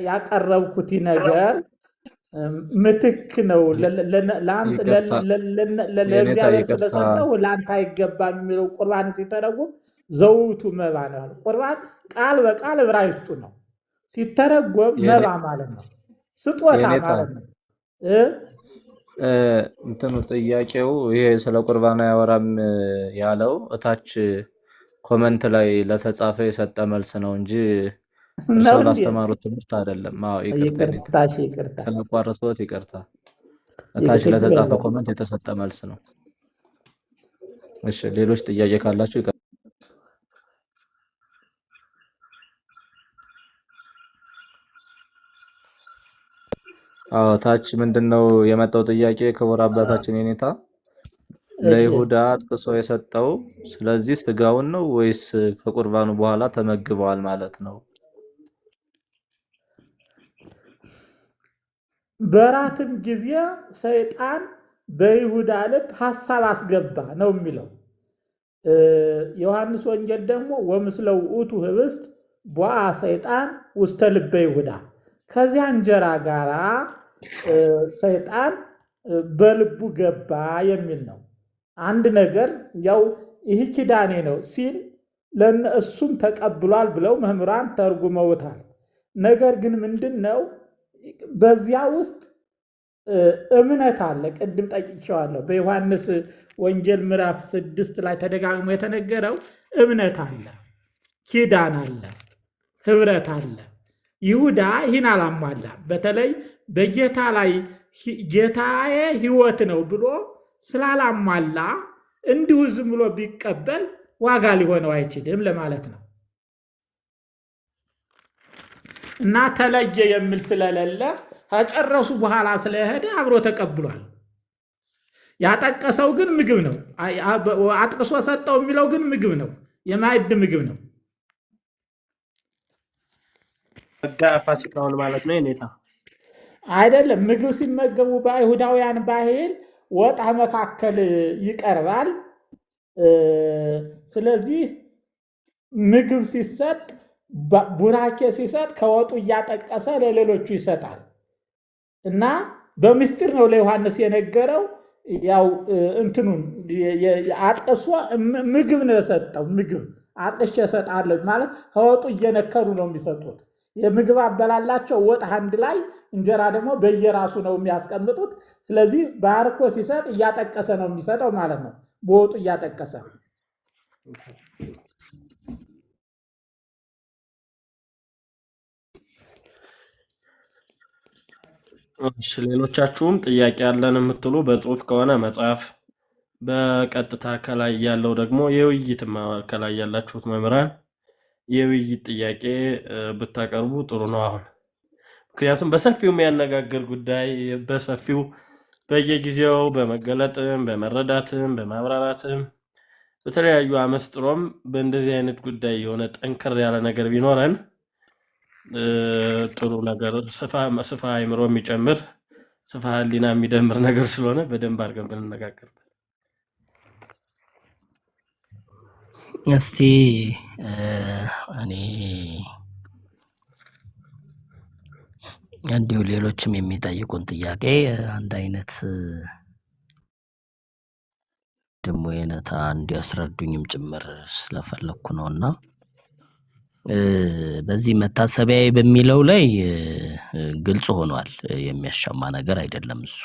ያቀረብኩት ነገር ምትክ ነው ይቅርታ ለእግዚአብሔር ስለሰጠው ለአንተ አይገባም የሚለው ቁርባን ሲተረጉም ዘውቱ መባ ነው። ቁርባን ቃል በቃል ዕብራይስጡ ነው ሲተረጎም መባ ማለት ነው፣ ስጦታ ማለት ነው። እንትኑ ጥያቄው ይሄ ስለ ቁርባን አያወራም ያለው እታች ኮመንት ላይ ለተጻፈ የሰጠ መልስ ነው እንጂ እርስዎ ላስተማሩት ትምህርት አይደለም። አዎ ይቅርታ፣ ስለቋረጥኩት ይቅርታ። እታች ለተጻፈ ኮመንት የተሰጠ መልስ ነው። እሺ፣ ሌሎች ጥያቄ ካላችሁ አዎ ታች ምንድነው የመጣው ጥያቄ? ክቡር አባታችን የኔታ ለይሁዳ አጥቅሶ የሰጠው ስለዚህ ስጋውን ነው ወይስ ከቁርባኑ በኋላ ተመግበዋል ማለት ነው? በራትም ጊዜ ሰይጣን በይሁዳ ልብ ሐሳብ አስገባ ነው የሚለው። ዮሐንስ ወንጌል ደግሞ ወምስለው ውእቱ ህብስት ቦአ ሰይጣን ውስተ ልበ ይሁዳ፣ ከዚያ እንጀራ ጋራ ሰይጣን በልቡ ገባ የሚል ነው። አንድ ነገር ያው ይህ ኪዳኔ ነው ሲል እሱም ተቀብሏል ብለው መምህራን ተርጉመውታል። ነገር ግን ምንድን ነው በዚያ ውስጥ እምነት አለ። ቅድም ጠቅሼዋለሁ። በዮሐንስ ወንጌል ምዕራፍ 6 ላይ ተደጋግሞ የተነገረው እምነት አለ፣ ኪዳን አለ፣ ህብረት አለ። ይሁዳ ይህን አላሟላም። በተለይ በጌታ ላይ ጌታዬ ሕይወት ነው ብሎ ስላላሟላ እንዲሁ ዝም ብሎ ቢቀበል ዋጋ ሊሆነው አይችልም ለማለት ነው። እና ተለየ የሚል ስለሌለ ከጨረሱ በኋላ ስለሄደ አብሮ ተቀብሏል። ያጠቀሰው ግን ምግብ ነው። አጥቅሶ ሰጠው የሚለው ግን ምግብ ነው፣ የማዕድ ምግብ ነው። ፋሲካውን ማለት ነው የኔታ አይደለም። ምግብ ሲመገቡ በአይሁዳውያን ባህል ወጥ መካከል ይቀርባል። ስለዚህ ምግብ ሲሰጥ ቡራኬ ሲሰጥ ከወጡ እያጠቀሰ ለሌሎቹ ይሰጣል እና በምስጢር ነው ለዮሐንስ የነገረው። ያው እንትኑን አጥቅሶ ምግብ ነው የሰጠው። ምግብ አጥቅሼ እሰጣለሁ ማለት ከወጡ እየነከሩ ነው የሚሰጡት። የምግብ አበላላቸው ወጥ አንድ ላይ፣ እንጀራ ደግሞ በየራሱ ነው የሚያስቀምጡት። ስለዚህ ባርኮ ሲሰጥ እያጠቀሰ ነው የሚሰጠው ማለት ነው፣ በወጡ እያጠቀሰ። እሺ፣ ሌሎቻችሁም ጥያቄ ያለን የምትሉ በጽሁፍ ከሆነ መጽሐፍ፣ በቀጥታ ከላይ ያለው ደግሞ የውይይት ከላይ ያላችሁት መምህራን የውይይት ጥያቄ ብታቀርቡ ጥሩ ነው። አሁን ምክንያቱም በሰፊው የሚያነጋግር ጉዳይ በሰፊው በየጊዜው በመገለጥም በመረዳትም በማብራራትም በተለያዩ አመስጥሮም በእንደዚህ አይነት ጉዳይ የሆነ ጠንከር ያለ ነገር ቢኖረን ጥሩ ነገር ስፋ አይምሮ የሚጨምር ስፋ ህሊና የሚደምር ነገር ስለሆነ በደንብ አድርገን ብንነጋገርበት። እስቲ እኔ እንዲሁ ሌሎችም የሚጠይቁን ጥያቄ አንድ አይነት ደግሞ የነታ እንዲያስረዱኝም ጭምር ስለፈለኩ ነውና በዚህ መታሰቢያዬ በሚለው ላይ ግልጽ ሆኗል። የሚያሻማ ነገር አይደለም እሱ።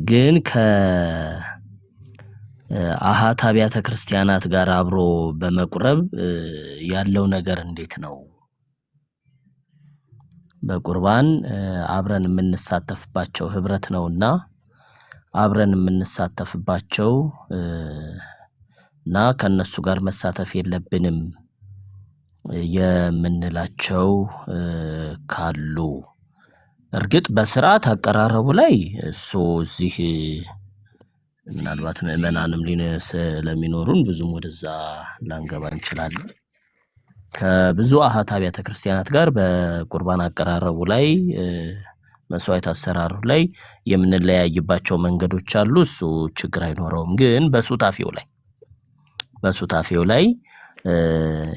ግን ከአሃት አብያተ ክርስቲያናት ጋር አብሮ በመቁረብ ያለው ነገር እንዴት ነው? በቁርባን አብረን የምንሳተፍባቸው ህብረት ነውና አብረን የምንሳተፍባቸው እና ከነሱ ጋር መሳተፍ የለብንም የምንላቸው ካሉ እርግጥ በስርዓት አቀራረቡ ላይ እሱ እዚህ ምናልባት ምዕመናንም ስለሚኖሩን ብዙም ወደዛ ላንገባ እንችላለን። ከብዙ አሃት አብያተ ክርስቲያናት ጋር በቁርባን አቀራረቡ ላይ መስዋዕት አሰራሩ ላይ የምንለያይባቸው መንገዶች አሉ። እሱ ችግር አይኖረውም። ግን በሱታፌው ላይ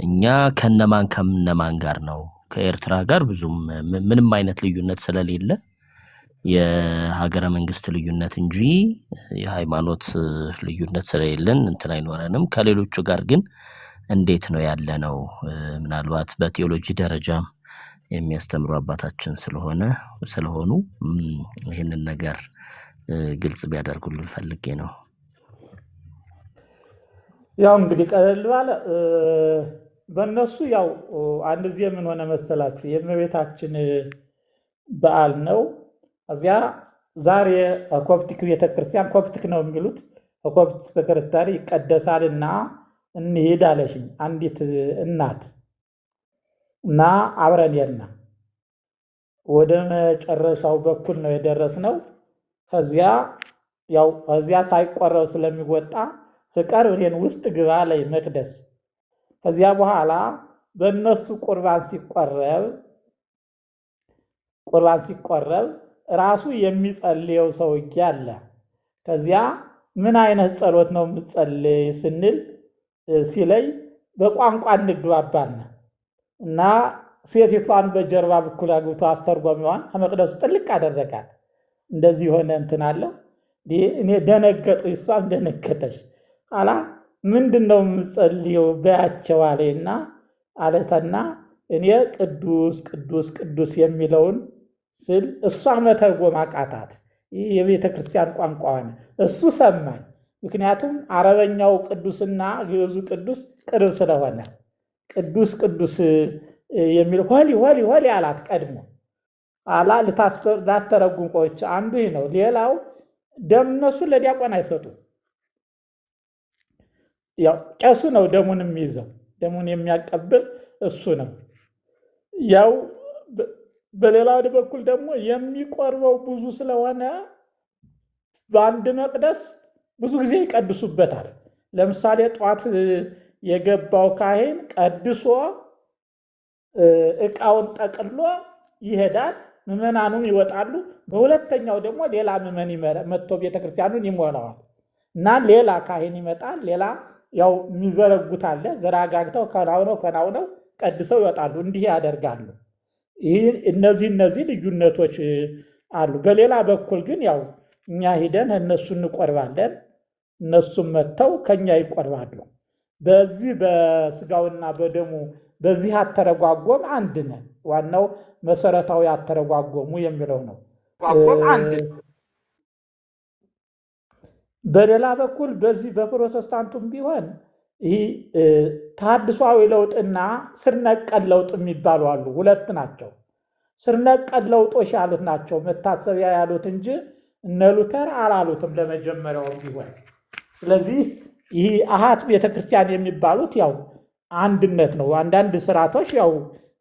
እኛ ከነማን ጋር ነው ከኤርትራ ጋር ብዙም ምንም አይነት ልዩነት ስለሌለ የሀገረ መንግስት ልዩነት እንጂ የሃይማኖት ልዩነት ስለሌለን እንትን አይኖረንም። ከሌሎቹ ጋር ግን እንዴት ነው ያለነው? ምናልባት በቴዎሎጂ ደረጃም የሚያስተምሩ አባታችን ስለሆኑ ይህንን ነገር ግልጽ ቢያደርጉልን ፈልጌ ነው። ያው እንግዲህ ቀለል ባለ በእነሱ ያው አንድ ጊዜ ምን ሆነ መሰላችሁ፣ የእመቤታችን በዓል ነው። እዚያ ዛሬ ኮፕቲክ ቤተክርስቲያን ኮፕቲክ ነው የሚሉት ኮፕቲክ ቤተክርስቲያን ይቀደሳልና እንሂድ አለሽኝ አንዲት እናት እና አብረን የና ወደ መጨረሻው በኩል ነው የደረስነው። ከዚያ ሳይቆረብ ስለሚወጣ ስቀርብ እኔን ውስጥ ግባ ላይ መቅደስ። ከዚያ በኋላ በእነሱ ቁርባን ሲቆረብ ራሱ የሚጸልየው ሰውዬ አለ። ከዚያ ምን አይነት ጸሎት ነው የምጸልይ ስንል ሲለይ በቋንቋ እንግባባና እና ሴቲቷን በጀርባ በኩል አግብቶ አስተርጓሚዋን ከመቅደሱ ጥልቅ አደረጋት። እንደዚህ ሆነ እንትን አለው። እኔ ደነገጡ፣ እሷም ደነገጠች። አላ ምንድን ነው የምጸልየው በያቸው አለና አለተና እኔ ቅዱስ ቅዱስ ቅዱስ የሚለውን ስል እሷ መተርጎም አቃታት። ይህ የቤተ ክርስቲያን ቋንቋ ሆነ። እሱ ሰማኝ። ምክንያቱም አረበኛው ቅዱስና ግዕዙ ቅዱስ ቅርብ ስለሆነ ቅዱስ ቅዱስ የሚል ሆሊ ሆሊ ሆሊ አላት። ቀድሞ አላ ላስተረጉም ቆይቼ አንዱ ይህ ነው። ሌላው ደም እነሱ ለዲያቆን አይሰጡም። ያው ቄሱ ነው ደሙን የሚይዘው፣ ደሙን የሚያቀብል እሱ ነው። ያው በሌላው በኩል ደግሞ የሚቆርበው ብዙ ስለሆነ በአንድ መቅደስ ብዙ ጊዜ ይቀድሱበታል። ለምሳሌ ጧት የገባው ካህን ቀድሶ እቃውን ጠቅሎ ይሄዳል፣ ምዕመናኑም ይወጣሉ። በሁለተኛው ደግሞ ሌላ ምዕመን መጥቶ ቤተክርስቲያኑን ይሞላዋል እና ሌላ ካህን ይመጣል። ሌላ ያው የሚዘረጉት አለ። ዘራጋግተው ከናውነው ቀድሰው ይወጣሉ። እንዲህ ያደርጋሉ። እነዚህ ልዩነቶች አሉ። በሌላ በኩል ግን ያው እኛ ሂደን እነሱ እንቆርባለን፣ እነሱም መጥተው ከኛ ይቆርባሉ። በዚህ በስጋውና በደሙ በዚህ አተረጓጎም አንድ ነን። ዋናው መሰረታዊ አተረጓጎሙ የሚለው ነው። በሌላ በኩል በዚህ በፕሮቴስታንቱም ቢሆን ይህ ተሐድሷዊ ለውጥና ስር ነቀል ለውጥ የሚባሉ አሉ። ሁለት ናቸው። ስር ነቀል ለውጦች ያሉት ናቸው መታሰቢያ ያሉት እንጂ እነ ሉተር አላሉትም ለመጀመሪያው ቢሆን። ስለዚህ ይህ አሃት ቤተክርስቲያን የሚባሉት ያው አንድነት ነው። አንዳንድ ስርዓቶች ያው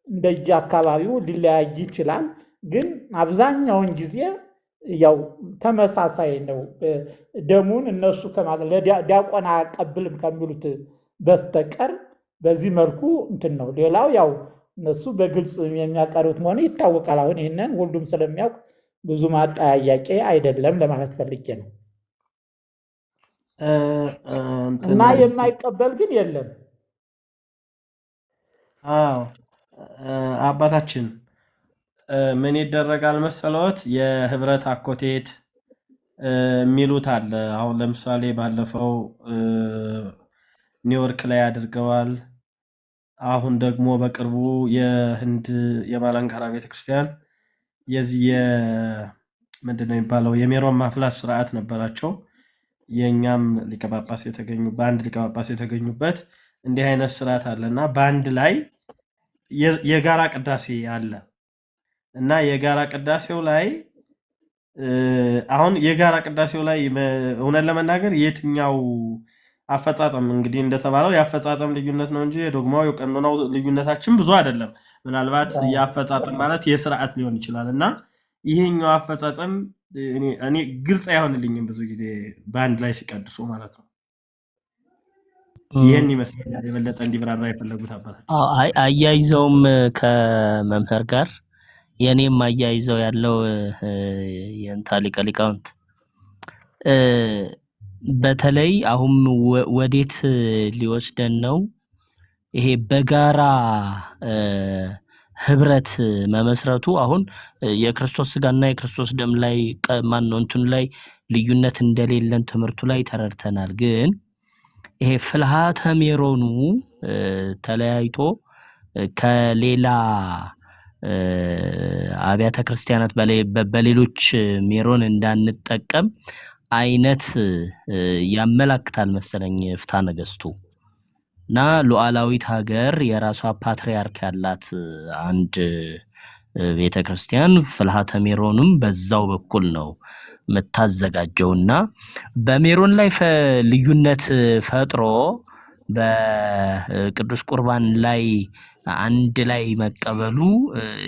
እንደየ አካባቢው ሊለያይ ይችላል፣ ግን አብዛኛውን ጊዜ ያው ተመሳሳይ ነው። ደሙን እነሱ ዲያቆን አያቀብልም ከሚሉት በስተቀር በዚህ መልኩ እንትን ነው። ሌላው ያው እነሱ በግልጽ የሚያቀርቡት መሆኑ ይታወቃል። አሁን ይህንን ሁሉም ስለሚያውቅ ብዙ ማጠያያቂ አይደለም ለማለት ፈልጌ ነው። እና የማይቀበል ግን የለም። አባታችን ምን ይደረጋል መሰለዎት፣ የህብረት አኮቴት የሚሉት አለ። አሁን ለምሳሌ ባለፈው ኒውዮርክ ላይ አድርገዋል። አሁን ደግሞ በቅርቡ የህንድ የማላንካራ ቤተክርስቲያን የዚህ ምንድነው የሚባለው የሜሮን ማፍላት ስርዓት ነበራቸው። የእኛም ሊቀጳጳስ በአንድ ሊቀጳጳስ የተገኙበት እንዲህ አይነት ስርዓት አለ እና በአንድ ላይ የጋራ ቅዳሴ አለ እና የጋራ ቅዳሴው ላይ አሁን የጋራ ቅዳሴው ላይ እውነት ለመናገር የትኛው አፈጻጸም እንግዲህ እንደተባለው የአፈጻጸም ልዩነት ነው እንጂ የዶግማው የቀኖናው ልዩነታችን ብዙ አይደለም። ምናልባት የአፈጻጸም ማለት የስርዓት ሊሆን ይችላል እና ይሄኛው አፈጻጸም እኔ ግልጽ አይሆንልኝም ብዙ ጊዜ በአንድ ላይ ሲቀድሱ ማለት ነው። ይህን ይመስለኛል የበለጠ እንዲብራራ የፈለጉት አባታችን። አያይዘውም ከመምህር ጋር የኔም አያይዘው ያለው የእንታ ሊቀ ሊቃውንት በተለይ አሁን ወዴት ሊወስደን ነው? ይሄ በጋራ ህብረት መመስረቱ አሁን የክርስቶስ ስጋና የክርስቶስ ደም ላይ ማን ነው እንትኑ ላይ ልዩነት እንደሌለን ትምህርቱ ላይ ተረድተናል። ግን ይሄ ፍልሃተ ሜሮኑ ተለያይቶ ከሌላ አብያተ ክርስቲያናት በሌሎች ሜሮን እንዳንጠቀም አይነት ያመላክታል መሰለኝ ፍትሐ ነገሥቱ እና ሉዓላዊት ሀገር የራሷ ፓትርያርክ ያላት አንድ ቤተክርስቲያን ፍልሃተ ሜሮንም በዛው በኩል ነው የምታዘጋጀውና በሜሮን ላይ ልዩነት ፈጥሮ በቅዱስ ቁርባን ላይ አንድ ላይ መቀበሉ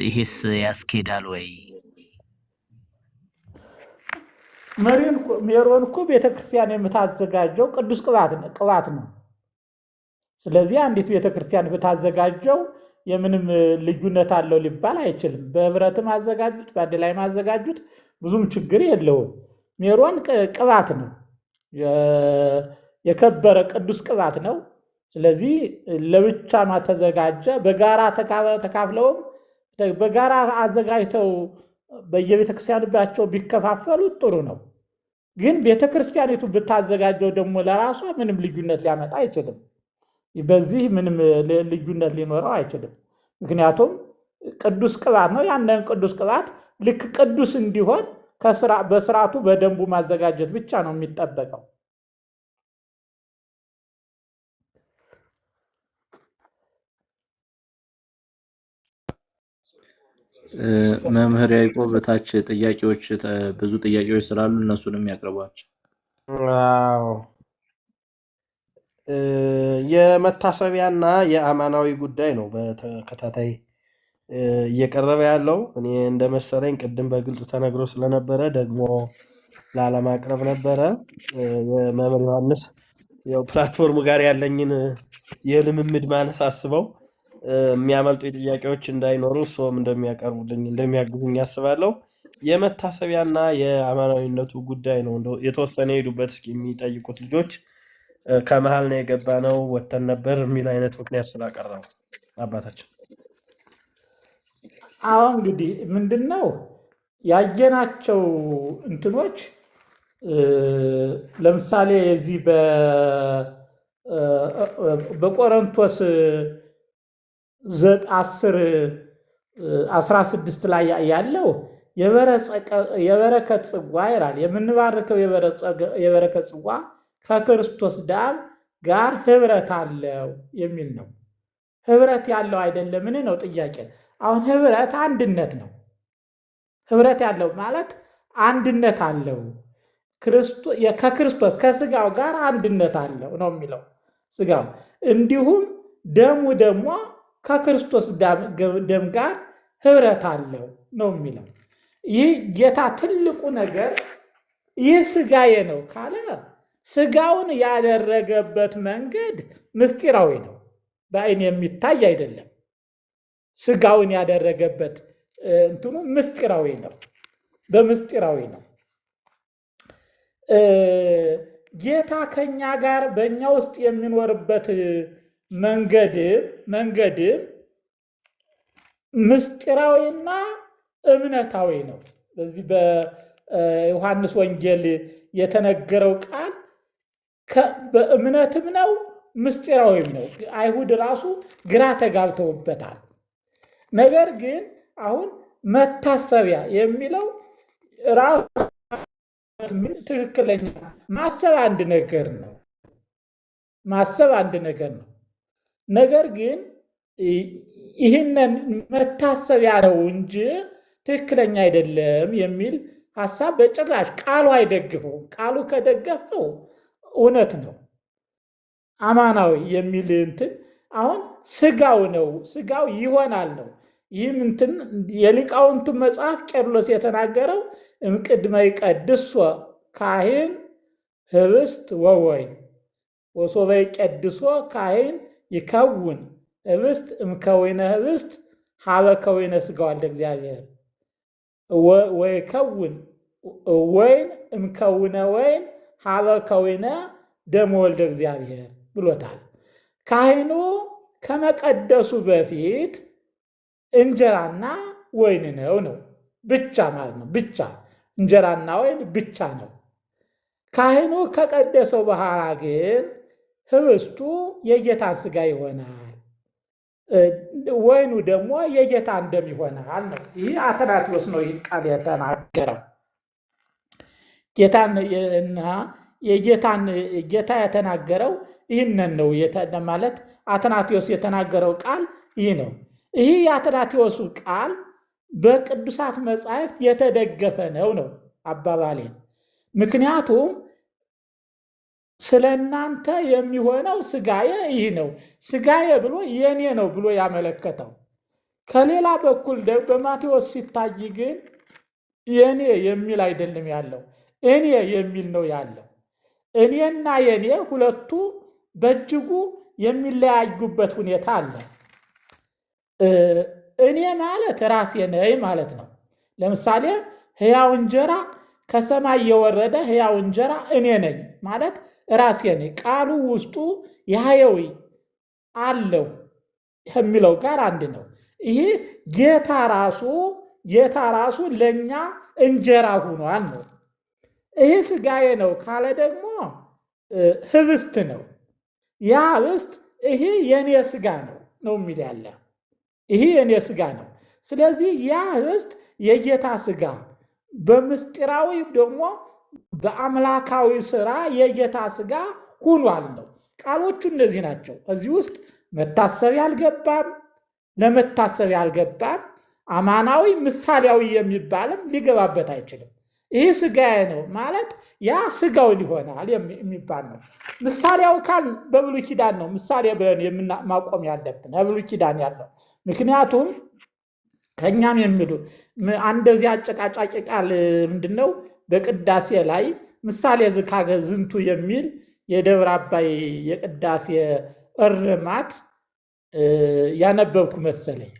ይሄስ ያስኬዳል ወይ? ሜሮን እኮ ቤተክርስቲያን የምታዘጋጀው ቅዱስ ቅባት ነው። ስለዚህ አንዲት ቤተክርስቲያን ብታዘጋጀው የምንም ልዩነት አለው ሊባል አይችልም። በህብረትም አዘጋጁት በአንድ ላይ ማዘጋጁት ብዙም ችግር የለውም። ሜሮን ቅባት ነው፣ የከበረ ቅዱስ ቅባት ነው። ስለዚህ ለብቻ ተዘጋጀ፣ በጋራ ተካፍለውም በጋራ አዘጋጅተው በየቤተክርስቲያናቸው ቢከፋፈሉት ጥሩ ነው። ግን ቤተክርስቲያኒቱ ብታዘጋጀው ደግሞ ለራሷ ምንም ልዩነት ሊያመጣ አይችልም። በዚህ ምንም ልዩነት ሊኖረው አይችልም። ምክንያቱም ቅዱስ ቅባት ነው። ያንን ቅዱስ ቅባት ልክ ቅዱስ እንዲሆን በስርዓቱ በደንቡ ማዘጋጀት ብቻ ነው የሚጠበቀው። መምህር ያዕቆብ በታች ብዙ ጥያቄዎች ስላሉ እነሱንም ያቅርቧቸው። አዎ የመታሰቢያና የአማናዊ ጉዳይ ነው በተከታታይ እየቀረበ ያለው። እኔ እንደመሰለኝ ቅድም በግልጽ ተነግሮ ስለነበረ ደግሞ ላለማቅረብ ነበረ። መምህር ዮሐንስ ያው ፕላትፎርም ጋር ያለኝን የልምምድ ማነስ አስበው የሚያመልጡ ጥያቄዎች እንዳይኖሩ እሱም እንደሚያግዙኝ ያስባለሁ። የመታሰቢያና የአማናዊነቱ ጉዳይ ነው የተወሰነ ሄዱበት እስኪ የሚጠይቁት ልጆች ከመሀል ነው የገባ ነው ወተን ነበር የሚል አይነት ምክንያት ስላቀረቡ አባታችን። አሁን እንግዲህ ምንድነው ያየናቸው እንትኖች ለምሳሌ እዚህ በቆሮንቶስ 10:16 ላይ ያለው የበረከት ጽዋ ይላል። የምንባርከው የበረከት ጽዋ ከክርስቶስ ደም ጋር ህብረት አለው የሚል ነው። ህብረት ያለው አይደለምን ነው ጥያቄ። አሁን ህብረት አንድነት ነው። ህብረት ያለው ማለት አንድነት አለው፣ ከክርስቶስ ከስጋው ጋር አንድነት አለው ነው የሚለው ስጋው። እንዲሁም ደሙ ደግሞ ከክርስቶስ ደም ጋር ህብረት አለው ነው የሚለው። ይህ ጌታ ትልቁ ነገር ይህ ስጋዬ ነው ካለ ስጋውን ያደረገበት መንገድ ምስጢራዊ ነው፣ በአይን የሚታይ አይደለም። ስጋውን ያደረገበት እንትኑ ምስጢራዊ ነው፣ በምስጢራዊ ነው። ጌታ ከኛ ጋር በእኛ ውስጥ የሚኖርበት መንገድ ምስጢራዊና እምነታዊ ነው። በዚህ በዮሐንስ ወንጌል የተነገረው ቃል በእምነትም ነው ምስጢራዊም ነው። አይሁድ ራሱ ግራ ተጋብተውበታል። ነገር ግን አሁን መታሰቢያ የሚለው ራሱ ትክክለኛ ማሰብ አንድ ነገር ነው። ነገር ግን ይህንን መታሰቢያ ነው እንጂ ትክክለኛ አይደለም የሚል ሀሳብ በጭራሽ ቃሉ አይደግፈውም። ቃሉ ከደገፈው እውነት ነው። አማናዊ የሚል እንትን አሁን ስጋው ነው፣ ስጋው ይሆናል ነው። ይህም እንትን የሊቃውንቱ መጽሐፍ ቄርሎስ የተናገረው እምቅድመ ይቀድሶ ካህን ህብስት ወወይን ወሶበ ይቀድሶ ካህን ይከውን ህብስት እምከዊነ ህብስት ሀበ ከዊነ ስጋው ወልደ እግዚአብሔር ወይከውን ወይን እምከውነ ወይን ሀበ ከዊነ ደሞ ወልደ እግዚአብሔር ብሎታል። ካህኑ ከመቀደሱ በፊት እንጀራና ወይን ነው ብቻ ማለት ነው። ብቻ እንጀራና ወይን ብቻ ነው። ካህኑ ከቀደሰው በኋላ ግን ህብስቱ የጌታን ሥጋ ይሆናል፣ ወይኑ ደግሞ የጌታን ደም ይሆናል ነው። ይህ አትናቴዎስ ነው ይህ ቃል የተናገረው። ጌታ የተናገረው ይህንን ነው ማለት አትናቴዎስ የተናገረው ቃል ይህ ነው። ይህ የአትናቴዎሱ ቃል በቅዱሳት መጻሕፍት የተደገፈ ነው አባባሌን። ምክንያቱም ስለ እናንተ የሚሆነው ሥጋዬ ይህ ነው፣ ሥጋዬ ብሎ የኔ ነው ብሎ ያመለከተው። ከሌላ በኩል በማቴዎስ ሲታይ ግን የኔ የሚል አይደለም ያለው፣ እኔ የሚል ነው ያለው። እኔና የኔ ሁለቱ በእጅጉ የሚለያዩበት ሁኔታ አለ። እኔ ማለት ራሴ ነኝ ማለት ነው። ለምሳሌ ሕያው እንጀራ ከሰማይ የወረደ ሕያው እንጀራ እኔ ነኝ ማለት ራሴ ነኝ። ቃሉ ውስጡ የሕያዊ አለው የሚለው ጋር አንድ ነው። ይህ ጌታ ራሱ ለእኛ እንጀራ ሆኗል ነው። ይህ ሥጋዬ ነው ካለ ደግሞ ህብስት ነው። ያ ህብስት ይህ የኔ ሥጋ ነው የሚል ያለ ይህ የኔ ሥጋ ነው። ስለዚህ ያ ህብስት የጌታ ሥጋ በምስጢራዊ ደግሞ በአምላካዊ ሥራ የጌታ ሥጋ ሆኗል ነው። ቃሎቹ እነዚህ ናቸው። እዚህ ውስጥ መታሰቢያ አልገባም፣ ለመታሰቢያ አልገባም። አማናዊ ምሳሌያዊ የሚባልም ሊገባበት አይችልም። ይህ ሥጋዬ ነው ማለት ያ ሥጋውን ይሆናል የሚባል ነው። ምሳሌያዊ ካል በብሉይ ኪዳን ነው ምሳሌ ብለን ማቆም ያለብን በብሉይ ኪዳን ያለው። ምክንያቱም ከእኛም የሚሉ እንደዚህ አጨቃጫቂ ቃል ምንድነው? በቅዳሴ ላይ ምሳሌ ዝካገ ዝንቱ የሚል የደብረ አባይ የቅዳሴ እርማት ያነበብኩ መሰለኝ።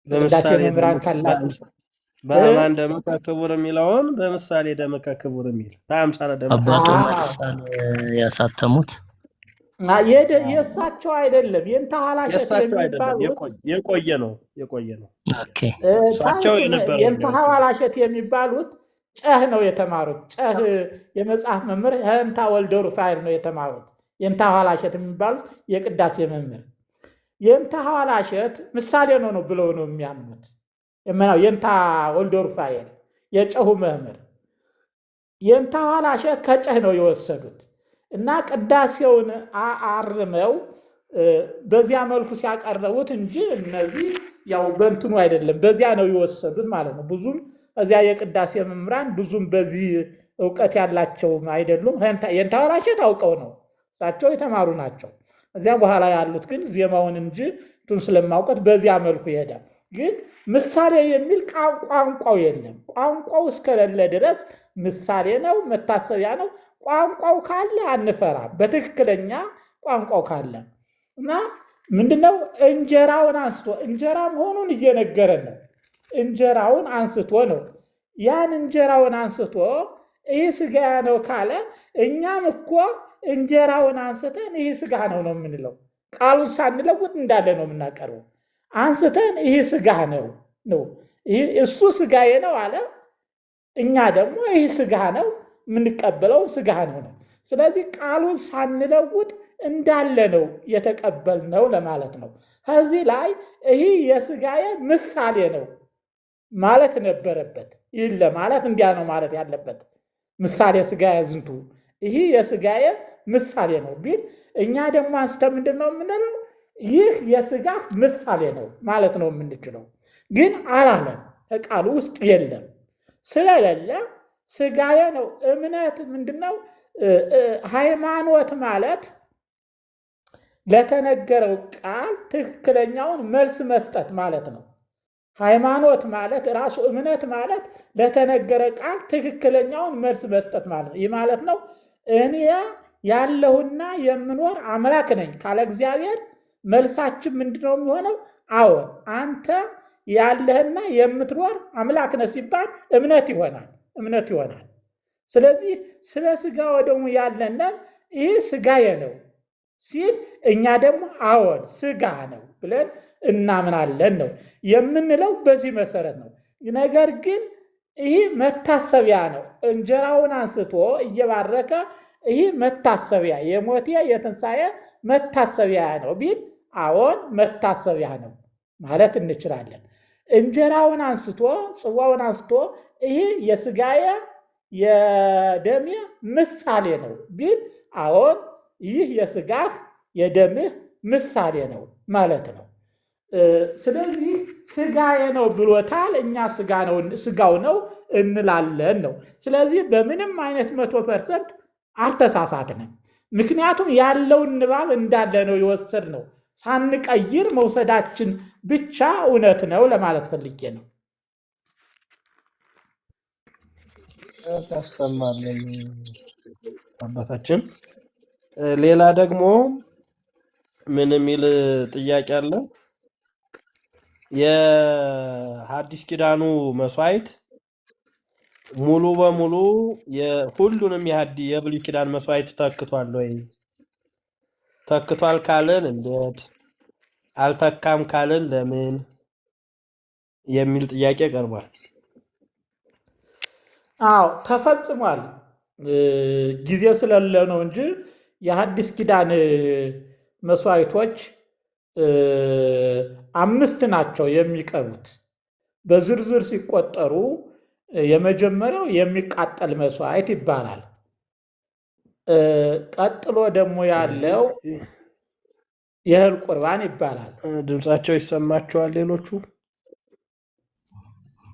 ቅዳሴ መምህራን ካላችሁ በአማን ደምከ ክቡር የሚለውን በምሳሌ ደምከ ክቡር የሚል በአምሳለ ደምከ አባቶ መልሳን ያሳተሙት የእሳቸው አይደለም። የእንተ ሐዋላሸት የሚባሉት የቆየ ነው። ኦኬ የእንተ ሐዋላሸት የሚባሉት ጨህ ነው የተማሩት። ጨህ የመጽሐፍ መምህር ህንታ ወልደ ሩፋኤል ነው የተማሩት። የእንተ ሐዋላሸት የሚባሉት የቅዳሴ መምህር የእንተ ሐዋላሸት ምሳሌ ነው ብለው ነው የሚያምኑት። የእንታ ወልደ ሩፋኤል የጨሁ መምህር የእንተ ሐዋላሸት ከጨህ ነው የወሰዱት እና ቅዳሴውን አርመው በዚያ መልኩ ሲያቀረቡት እንጂ እነዚህ ያው በእንትኑ አይደለም፣ በዚያ ነው የወሰዱት ማለት ነው። ብዙም እዚያ የቅዳሴ መምህራን ብዙም በዚህ እውቀት ያላቸው አይደሉም። የእንተ ሐዋላሸት አውቀው ነው እሳቸው የተማሩ ናቸው። እዚያ በኋላ ያሉት ግን ዜማውን እንጂ እንትን ስለማውቀት በዚያ መልኩ ይሄዳል። ግን ምሳሌ የሚል ቋንቋው የለም። ቋንቋው እስከሌለ ድረስ ምሳሌ ነው፣ መታሰቢያ ነው። ቋንቋው ካለ አንፈራም። በትክክለኛ ቋንቋው ካለ እና ምንድነው እንጀራውን አንስቶ እንጀራ መሆኑን እየነገረን ነው። እንጀራውን አንስቶ ነው ያን እንጀራውን አንስቶ ይህ ሥጋ ነው ካለ እኛም እኮ እንጀራውን አንስተን ይህ ሥጋ ነው የምንለው። ቃሉን ሳንለውጥ እንዳለ ነው የምናቀርበው። አንስተን ይህ ሥጋ ነው እሱ ሥጋዬ ነው አለ። እኛ ደግሞ ይህ ሥጋ ነው የምንቀበለው ሥጋ ነው። ስለዚህ ቃሉን ሳንለውጥ እንዳለ ነው የተቀበልነው ለማለት ነው። ከዚህ ላይ ይህ የሥጋዬ ምሳሌ ነው ማለት ነበረበት። ይህ ለማለት እንዲያ ነው ማለት ያለበት። ምሳሌ ሥጋዬ ዝንቱ ይህ የሥጋዬ ምሳሌ ነው ቢል እኛ ደግሞ አንስተ ምንድን ነው የምንለው? ይህ የሥጋ ምሳሌ ነው ማለት ነው የምንችለው። ግን አላለም፣ ከቃሉ ውስጥ የለም። ስለሌለ ሥጋዬ ነው። እምነት ምንድነው? ሃይማኖት ማለት ለተነገረው ቃል ትክክለኛውን መልስ መስጠት ማለት ነው። ሃይማኖት ማለት ራሱ እምነት ማለት ለተነገረ ቃል ትክክለኛውን መልስ መስጠት ማለት ነው። ይህ ማለት ነው እኔ ያለሁና የምኖር አምላክ ነኝ ካለ እግዚአብሔር መልሳችን ምንድነው የሚሆነው? አዎን አንተ ያለህና የምትኖር አምላክ ነህ ሲባል እምነት ይሆናል። ስለዚህ ስለ ሥጋ ወደሙ ያለና ይህ ሥጋዬ ነው ሲል እኛ ደግሞ አዎን ሥጋ ነው ብለን እናምናለን ነው የምንለው። በዚህ መሰረት ነው። ነገር ግን ይህ መታሰቢያ ነው። እንጀራውን አንስቶ እየባረከ ይህ መታሰቢያ የሞቴ የትንሣኤ መታሰቢያ ነው ቢል አዎን መታሰቢያ ነው ማለት እንችላለን። እንጀራውን አንስቶ ጽዋውን አንስቶ ይህ የሥጋዬ የደሜ ምሳሌ ነው ቢል አዎን ይህ የሥጋህ የደምህ ምሳሌ ነው ማለት ነው። ስለዚህ ሥጋዬ ነው ብሎታል፣ እኛ ሥጋው ነው እንላለን ነው። ስለዚህ በምንም አይነት 100% አልተሳሳትንም። ምክንያቱም ያለውን ንባብ እንዳለ ነው የወሰድነው። ሳንቀይር መውሰዳችን ብቻ እውነት ነው ለማለት ፈልጌ ነው። ታሰማለን አባታችን። ሌላ ደግሞ ምን የሚል ጥያቄ አለ? የሐዲስ ኪዳኑ መስዋዕት ሙሉ በሙሉ ሁሉንም የብሉይ ኪዳን መስዋዕት ተክቷል ወይ? ተክቷል ካልን እንዴት? አልተካም ካልን ለምን? የሚል ጥያቄ ቀርቧል። አዎ ተፈጽሟል። ጊዜ ስለሌለ ነው እንጂ የሐዲስ ኪዳን መስዋዕቶች 5 ናቸው የሚቀርቡት። በዝርዝር ሲቆጠሩ የመጀመሪያው የሚቃጠል መስዋዕት ይባላል። ቀጥሎ ደግሞ ያለው የእህል ቁርባን ይባላል። ድምጻቸው ይሰማቸዋል? ሌሎቹ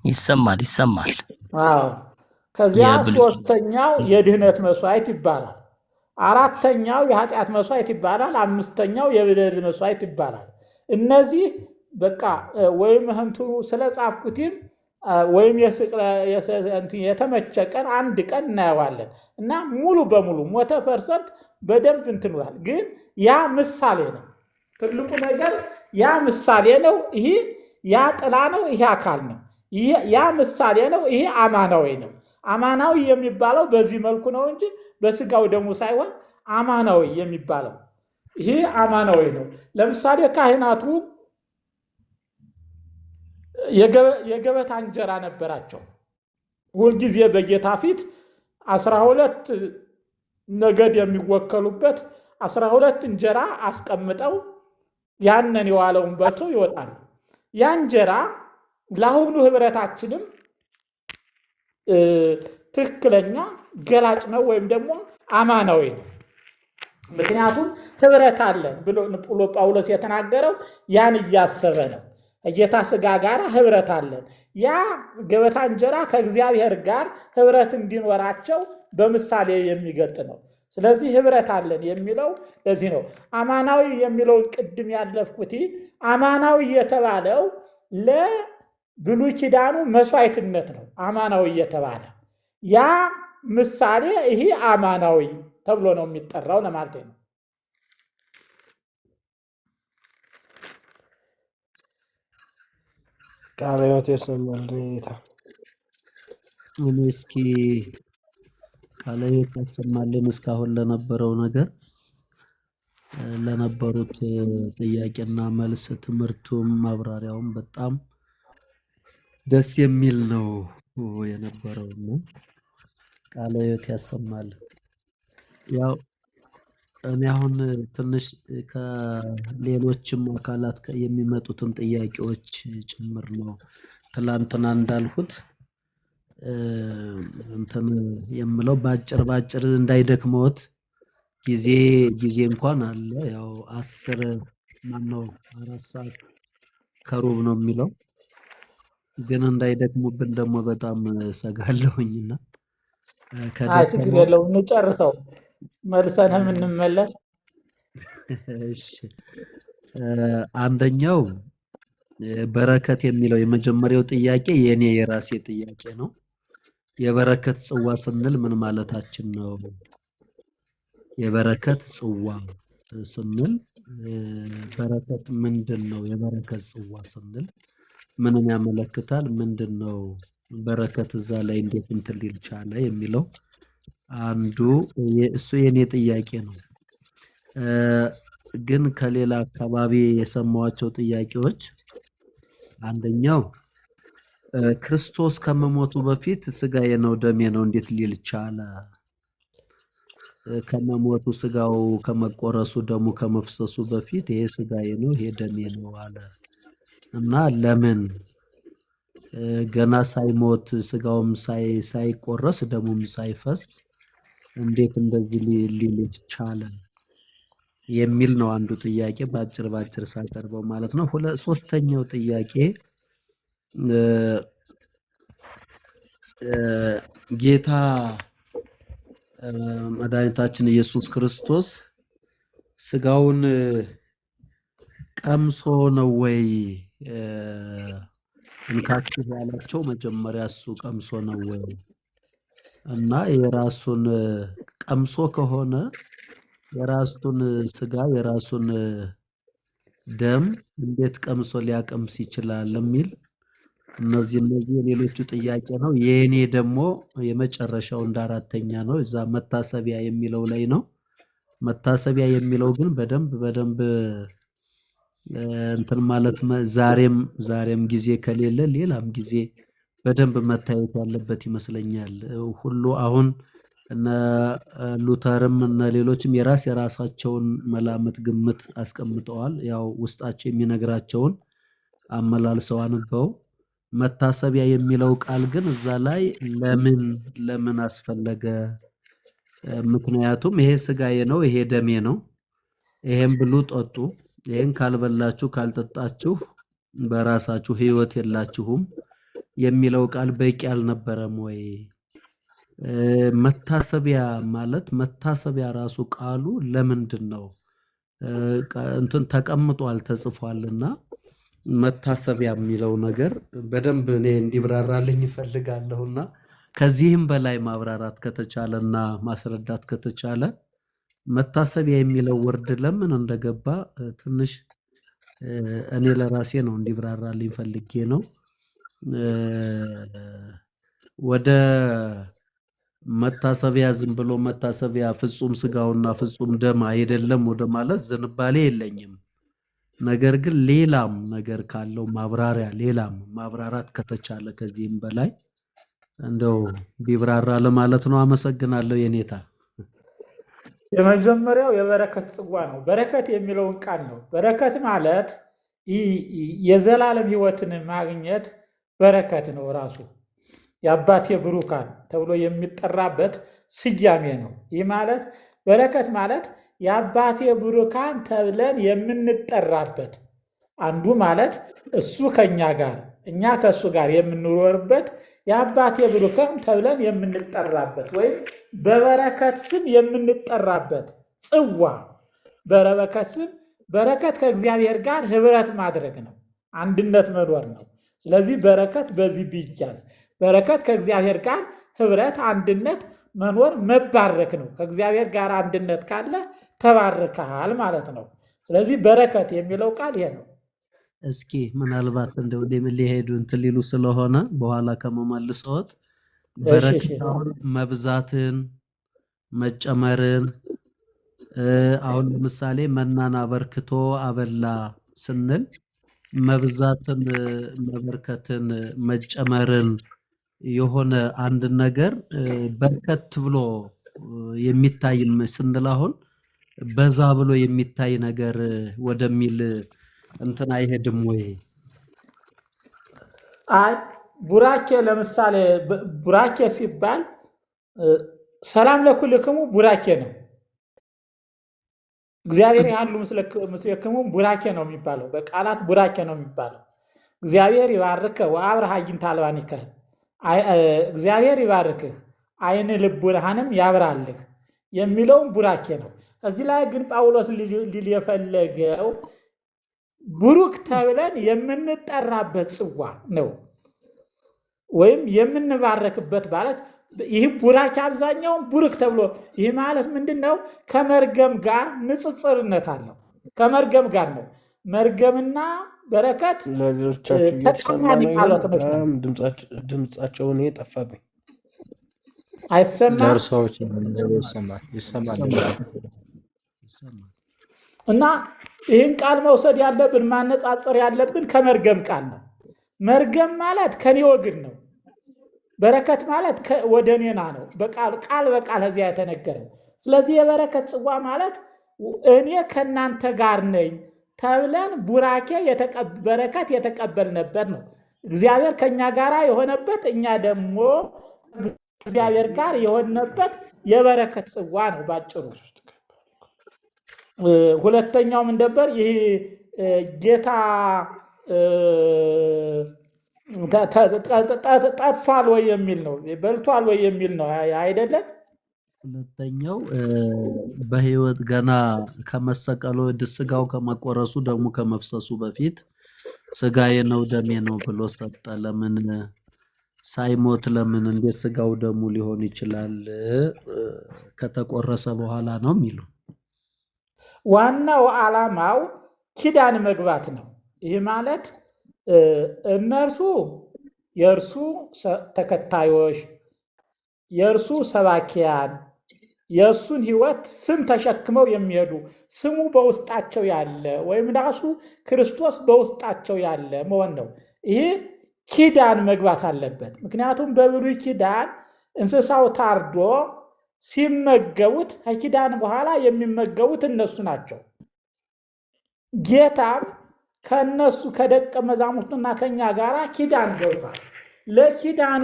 ይሰማል። አዎ። ከዚያ ሶስተኛው የድህነት መስዋዕት ይባላል። አራተኛው የኃጢአት መስዋዕት ይባላል። አምስተኛው የበደል መስዋዕት ይባላል። እነዚህ በቃ ወይም እንትኑ ስለጻፍኩትም ወይም የተመቸ ቀን አንድ ቀን እናየዋለን እና ሙሉ በሙሉ 100% በደንብ እንትንላል። ግን ያ ምሳሌ ነው። ትልቁ ነገር ያ ምሳሌ ነው። ይሄ ያ ጥላ ነው። ይሄ አካል ነው። ያ ምሳሌ ነው። ይሄ አማናዊ ነው። አማናዊ የሚባለው በዚህ መልኩ ነው እንጂ በስጋው ደሙ ሳይሆን አማናዊ የሚባለው ይሄ አማናዊ ነው። ለምሳሌ ካህናቱ የገበታ እንጀራ ነበራቸው። ሁልጊዜ በጌታ ፊት 12 ነገድ የሚወከሉበት 12 እንጀራ አስቀምጠው ያንን የዋለውን በልተው ይወጣሉ። ያ እንጀራ ለአሁኑ ህብረታችንም ትክክለኛ ገላጭ ነው ወይም ደግሞ አማናዊ ነው። ምክንያቱም ህብረት አለን ብሎ ጳውሎስ የተናገረው ያን እያሰበ ነው። ከጌታ ሥጋ ጋር ህብረት አለን። ያ ገበታ እንጀራ ከእግዚአብሔር ጋር ህብረት እንዲኖራቸው በምሳሌ የሚገልጥ ነው። ስለዚህ ህብረት አለን የሚለው ለዚህ ነው። አማናዊ የሚለውን ቅድም ያለፍኩት አማናዊ የተባለው ለብሉይ ኪዳኑ መስዋዕትነት ነው። አማናዊ የተባለ ያ ምሳሌ ይሄ አማናዊ ተብሎ ነው የሚጠራው ለማለት ነው። ቃለ ሕይወት ያሰማል ጌታ። እኔ እስኪ ቃለ ሕይወት ያሰማልን እስካሁን ለነበረው ነገር ለነበሩት ጥያቄና መልስ ትምህርቱም ማብራሪያውም በጣም ደስ የሚል ነው የነበረውና ቃለ ሕይወት ያሰማል። ያው እኔ አሁን ትንሽ ከሌሎችም አካላት የሚመጡትን ጥያቄዎች ጭምር ነው ትላንትና እንዳልሁት እንትን የምለው ባጭር እንዳይደክመዎት ጊዜ እንኳን አለ። ያው 4 ሰዓት ከሩብ ነው የሚለው ግን እንዳይደክሙብን ደግሞ በጣም ሰጋለሁኝና ችግር የለውም እንጨርሰው መልሰን የምንመለስ። እሺ አንደኛው በረከት የሚለው የመጀመሪያው ጥያቄ የራሴ ጥያቄ ነው። የበረከት ጽዋ ስንል ምን ማለታችን ነው? የበረከት ጽዋ ስንል በረከት ምንድን ነው? የበረከት ጽዋ ስንል ምንን ያመለክታል? ምንድን ነው በረከት እዛ ላይ እንዴት እንትን ሊል ቻለ የሚለው አንዱ እሱ የኔ ጥያቄ ነው። ግን ከሌላ አካባቢ የሰማኋቸው ጥያቄዎች አንደኛው ክርስቶስ ከመሞቱ በፊት ስጋዬ ነው ደሜ ነው እንዴት ሊል ቻለ? ከመሞቱ ስጋው ከመቆረሱ ደሙ ከመፍሰሱ በፊት ይሄ ስጋዬ ነው ይሄ ደሜ ነው አለ እና ለምን ገና ሳይሞት ስጋውም ሳይቆረስ ደሙም ሳይፈስ እንዴት እንደዚህ ሊል ቻለ የሚል ነው አንዱ ጥያቄ ባጭር ሳቀርበው ማለት ነው። ሶስተኛው ጥያቄ ጌታ መድኃኒታችን ኢየሱስ ክርስቶስ ስጋውን ቀምሶ ነው ወይ እንካችሁ ያላቸው? መጀመሪያ እሱ ቀምሶ ነው ወይ? እና የራሱን ቀምሶ ከሆነ የራሱን ስጋ የራሱን ደም እንዴት ቀምሶ ሊያቀምስ ይችላል የሚል እነዚህ የሌሎቹ ጥያቄ ነው። የእኔ ደግሞ የመጨረሻው እንደ አራተኛ ነው። እዛ መታሰቢያ የሚለው ላይ ነው። መታሰቢያ የሚለው ግን በደንብ እንትን ማለት ዛሬም ጊዜ ከሌለ ሌላም ጊዜ በደንብ መታየት ያለበት ይመስለኛል። ሁሉ አሁን እነ ሉተርም እነ ሌሎችም የራሳቸውን መላምት ግምት አስቀምጠዋል። ያው ውስጣቸው የሚነግራቸውን አመላልሰው አንበው መታሰቢያ የሚለው ቃል ግን እዛ ላይ ለምን አስፈለገ? ምክንያቱም ይሄ ስጋዬ ነው ይሄ ደሜ ነው፣ ይሄን ብሉ ጠጡ፣ ይሄን ካልበላችሁ ካልጠጣችሁ በራሳችሁ ሕይወት የላችሁም የሚለው ቃል በቂ አልነበረም ወይ? መታሰቢያ ማለት መታሰቢያ ራሱ ቃሉ ለምንድን ነው እንትን ተቀምጧል ተጽፏልና መታሰቢያ የሚለው ነገር በደንብ እኔ እንዲብራራልኝ እፈልጋለሁና ከዚህም በላይ ማብራራት ከተቻለና ማስረዳት ከተቻለ መታሰቢያ የሚለው ወርድ ለምን እንደገባ ትንሽ እኔ ለራሴ ነው እንዲብራራልኝ ፈልጌ ነው። ወደ መታሰቢያ ዝም ብሎ መታሰቢያ ፍጹም ስጋውና ፍጹም ደም አይደለም ወደ ማለት ዝንባሌ የለኝም። ነገር ግን ሌላም ነገር ካለው ሌላም ማብራራት ከተቻለ ከዚህም በላይ እንደው ቢብራራ ለማለት ነው። አመሰግናለሁ የኔታ። የመጀመሪያው የበረከት ጽዋ ነው። በረከት የሚለውን ቃል ነው። በረከት ማለት የዘላለም ሕይወትን ማግኘት በረከት ነው። ራሱ የአባቴ ብሩካን ተብሎ የሚጠራበት ስያሜ ነው። ይህ ማለት በረከት ማለት የአባቴ ብሩካን ተብለን የምንጠራበት አንዱ ማለት እሱ ከኛ ጋር እኛ ከእሱ ጋር የምንኖርበት የአባቴ ብሩካን ተብለን የምንጠራበት ወይም በበረከት ስም የምንጠራበት ጽዋ። በረከት ስም በረከት ከእግዚአብሔር ጋር ህብረት ማድረግ ነው፣ አንድነት መኖር ነው። ስለዚህ በረከት በዚህ ቢያዝ በረከት ከእግዚአብሔር ጋር ህብረት፣ አንድነት መኖር መባረክ ነው። ከእግዚአብሔር ጋር አንድነት ካለ ተባርከሃል ማለት ነው። ስለዚህ በረከት የሚለው ቃል ይሄ ነው። እስኪ ምናልባት እንደው ሊሄዱ እንትን ሊሉ ስለሆነ በኋላ ከመመልሰዎት በረከታውን መብዛትን መጨመርን አሁን ለምሳሌ መናን አበርክቶ አበላ ስንል መብዛትን መበርከትን መጨመርን የሆነ አንድ ነገር በርከት ብሎ የሚታይ ስንል አሁን በዛ ብሎ የሚታይ ነገር ወደሚል እንትን አይሄድም ወይ? አይ ቡራኬ ለምሳሌ ቡራኬ ሲባል ሰላም ለኩልክሙ ቡራኬ ነው። እግዚአብሔር ያሉ ምስለክሙ ቡራኬ ነው የሚባለው። በቃላት ቡራኬ ነው የሚባለው። እግዚአብሔር ይባርከ ወአብርሃ አግኝታ አልባኒከ፣ እግዚአብሔር ይባርክህ አይን ልቡናህንም ያብራልህ የሚለውም ቡራኬ ነው። እዚህ ላይ ግን ጳውሎስ ሊል የፈለገው ቡሩክ ተብለን የምንጠራበት ጽዋ ነው፣ ወይም የምንባረክበት ማለት ይህ ቡራኬ አብዛኛውን ቡሩክ ተብሎ ይህ ማለት ምንድን ነው? ከመርገም ጋር ንጽጽርነት አለው። ከመርገም ጋር ነው። መርገምና በረከት ለሌሎቻችሁ ተቃራኒ ቃላት ነው። ድምጻቸውን ጠፋብኝ። አይሰማም? ለእርሶዎች ይሰማል። እና ይህን ቃል መውሰድ ያለብን ማነጻጸር ያለብን ከመርገም ቃል ነው። መርገም ማለት ከኔ ወግን ነው። በረከት ማለት ወደ እኔና ነው። ቃል በቃል እዚያ የተነገረው። ስለዚህ የበረከት ጽዋ ማለት እኔ ከእናንተ ጋር ነኝ ተብለን ቡራኬ በረከት የተቀበልንበት ነው። እግዚአብሔር ከእኛ ጋር የሆነበት እኛ ደግሞ እግዚአብሔር ጋር የሆነበት የበረከት ጽዋ ነው ባጭሩ። ሁለተኛው ምን ነበር? ይህ ጌታ ጠጥቷል ወይ የሚል ነው። በልቷል ወይ የሚል ነው አይደለም። ሁለተኛው በሕይወት ገና ከመሰቀሉ ስጋው ከመቆረሱ ደሙ ከመፍሰሱ በፊት ስጋዬ ነው ደሜ ነው ብሎ ሰጠ። ለምን ሳይሞት ለምን እንዴት ስጋው ደሙ ሊሆን ይችላል? ከተቆረሰ በኋላ ነው የሚለው። ዋናው ዓላማው ኪዳን መግባት ነው። ይህ ማለት እነርሱ የእርሱ ተከታዮች፣ የእርሱ ሰባኪያን፣ የእሱን ሕይወት ስም ተሸክመው የሚሄዱ ስሙ በውስጣቸው ያለ ወይም ራሱ ክርስቶስ በውስጣቸው ያለ መሆን ነው። ይህ ኪዳን መግባት አለበት። ምክንያቱም በብሉይ ኪዳን እንስሳው ታርዶ ሲመገቡት ከኪዳን በኋላ የሚመገቡት እነሱ ናቸው። ጌታም ከነሱ ከደቀ መዛሙርቱና ከኛ ጋር ኪዳን ገብቷል። ለኪዳኑ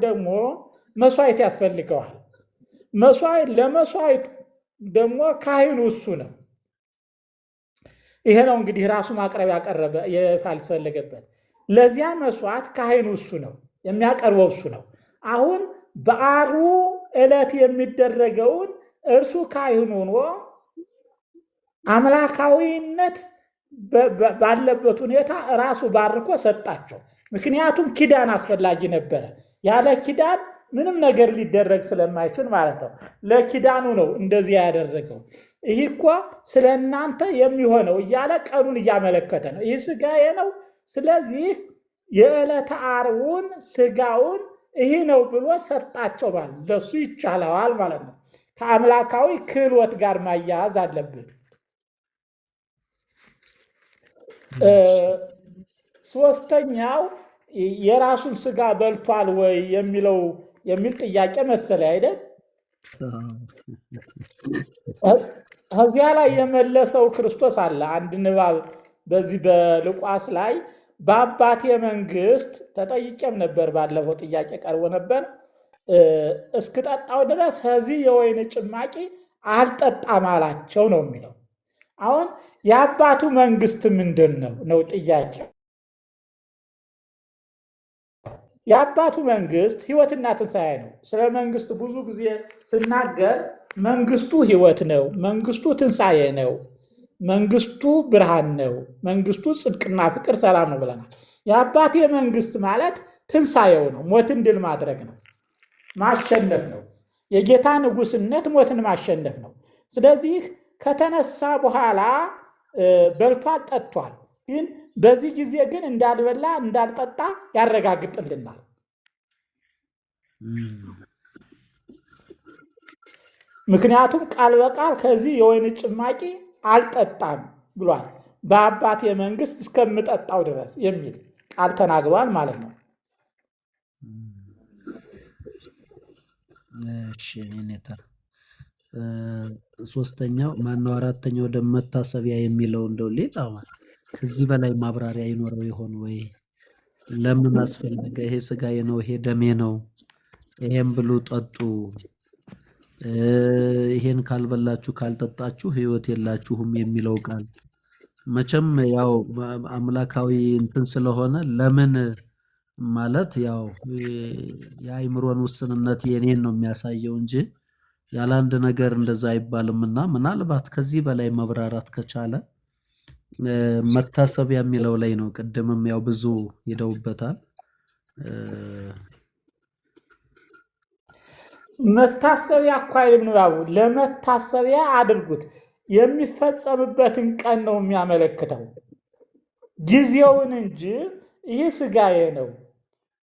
ደግሞ መስዋዕት ያስፈልገዋል። ለመስዋዕቱ ደግሞ ካህኑ እሱ ነው። ይሄ ነው እንግዲህ ራሱ ማቅረብ ያቀረበ ያልፈለገበት። ለዚያ መስዋዕት ካህኑ እሱ ነው የሚያቀርበው እሱ ነው። አሁን በዓርቡ ዕለት የሚደረገውን እርሱ ካህኑ ሆኖ አምላካዊነት ባለበት ሁኔታ ራሱ ባርኮ ሰጣቸው። ምክንያቱም ኪዳን አስፈላጊ ነበረ። ያለ ኪዳን ምንም ነገር ሊደረግ ስለማይችል ማለት ነው። ለኪዳኑ ነው እንደዚህ ያደረገው። ይህ እኮ ስለ እናንተ የሚሆነው እያለ ቀኑን እያመለከተ ነው። ይህ ስጋዬ ነው። ስለዚህ የዕለተ ዓርቡን ስጋውን ይህ ነው ብሎ ሰጣቸው ማለት ለሱ ይቻለዋል ማለት ነው። ከአምላካዊ ክህሎት ጋር ማያያዝ አለብን። ሶስተኛው የራሱን ስጋ በልቷል ወይ የሚል ጥያቄ መሰለ አይደል? ከዚያ ላይ የመለሰው ክርስቶስ አለ። አንድ ንባብ በዚህ በሉቃስ ላይ በአባቴ መንግስት ተጠይቄም ነበር። ባለፈው ጥያቄ ቀርቦ ነበር። እስክጠጣው ድረስ ከዚህ የወይን ጭማቂ አልጠጣም አላቸው ነው የሚለው። አሁን የአባቱ መንግስት ምንድን ነው ጥያቄው። የአባቱ መንግስት ህይወትና ትንሣኤ ነው። ስለ መንግስት ብዙ ጊዜ ስናገር መንግስቱ ህይወት ነው፣ መንግስቱ ትንሣኤ ነው፣ መንግስቱ ብርሃን ነው፣ መንግስቱ ጽድቅና ፍቅር ሰላም ነው ብለናል። የአባቴ መንግስት ማለት ትንሣኤው ነው፣ ሞትን ድል ማድረግ ነው፣ ማሸነፍ ነው። የጌታ ንጉስነት ሞትን ማሸነፍ ነው። ስለዚህ ከተነሳ በኋላ በልቷል፣ ጠጥቷል። ግን በዚህ ጊዜ ግን እንዳልበላ እንዳልጠጣ ያረጋግጥልናል። ምክንያቱም ቃል በቃል ከዚህ የወይን ጭማቂ አልጠጣም ብሏል። በአባቴ መንግስት እስከምጠጣው ድረስ የሚል ቃል ተናግሯል ማለት ነው። ሶስተኛው ማነው? አራተኛው ደግሞ መታሰቢያ የሚለው እንደው ሌላ ከዚህ በላይ ማብራሪያ ይኖረው ይሆን ወይ? ለምን አስፈለገ? ይሄ ስጋዬ ነው፣ ይሄ ደሜ ነው፣ ይሄን ብሉ ጠጡ፣ ይሄን ካልበላችሁ ካልጠጣችሁ ህይወት የላችሁም የሚለው ቃል መቼም ያው አምላካዊ እንትን ስለሆነ ለምን ማለት ያው የአእምሮን ውስንነት የኔን ነው የሚያሳየው እንጂ ያለ አንድ ነገር እንደዛ አይባልምና ምናልባት ከዚህ በላይ መብራራት ከቻለ መታሰቢያ የሚለው ላይ ነው። ቅድምም ያው ብዙ ሄደውበታል። መታሰቢያ እኮ አይልም ንባቡ። ለመታሰቢያ አድርጉት የሚፈጸምበትን ቀን ነው የሚያመለክተው ጊዜውን እንጂ ይህ ስጋዬ ነው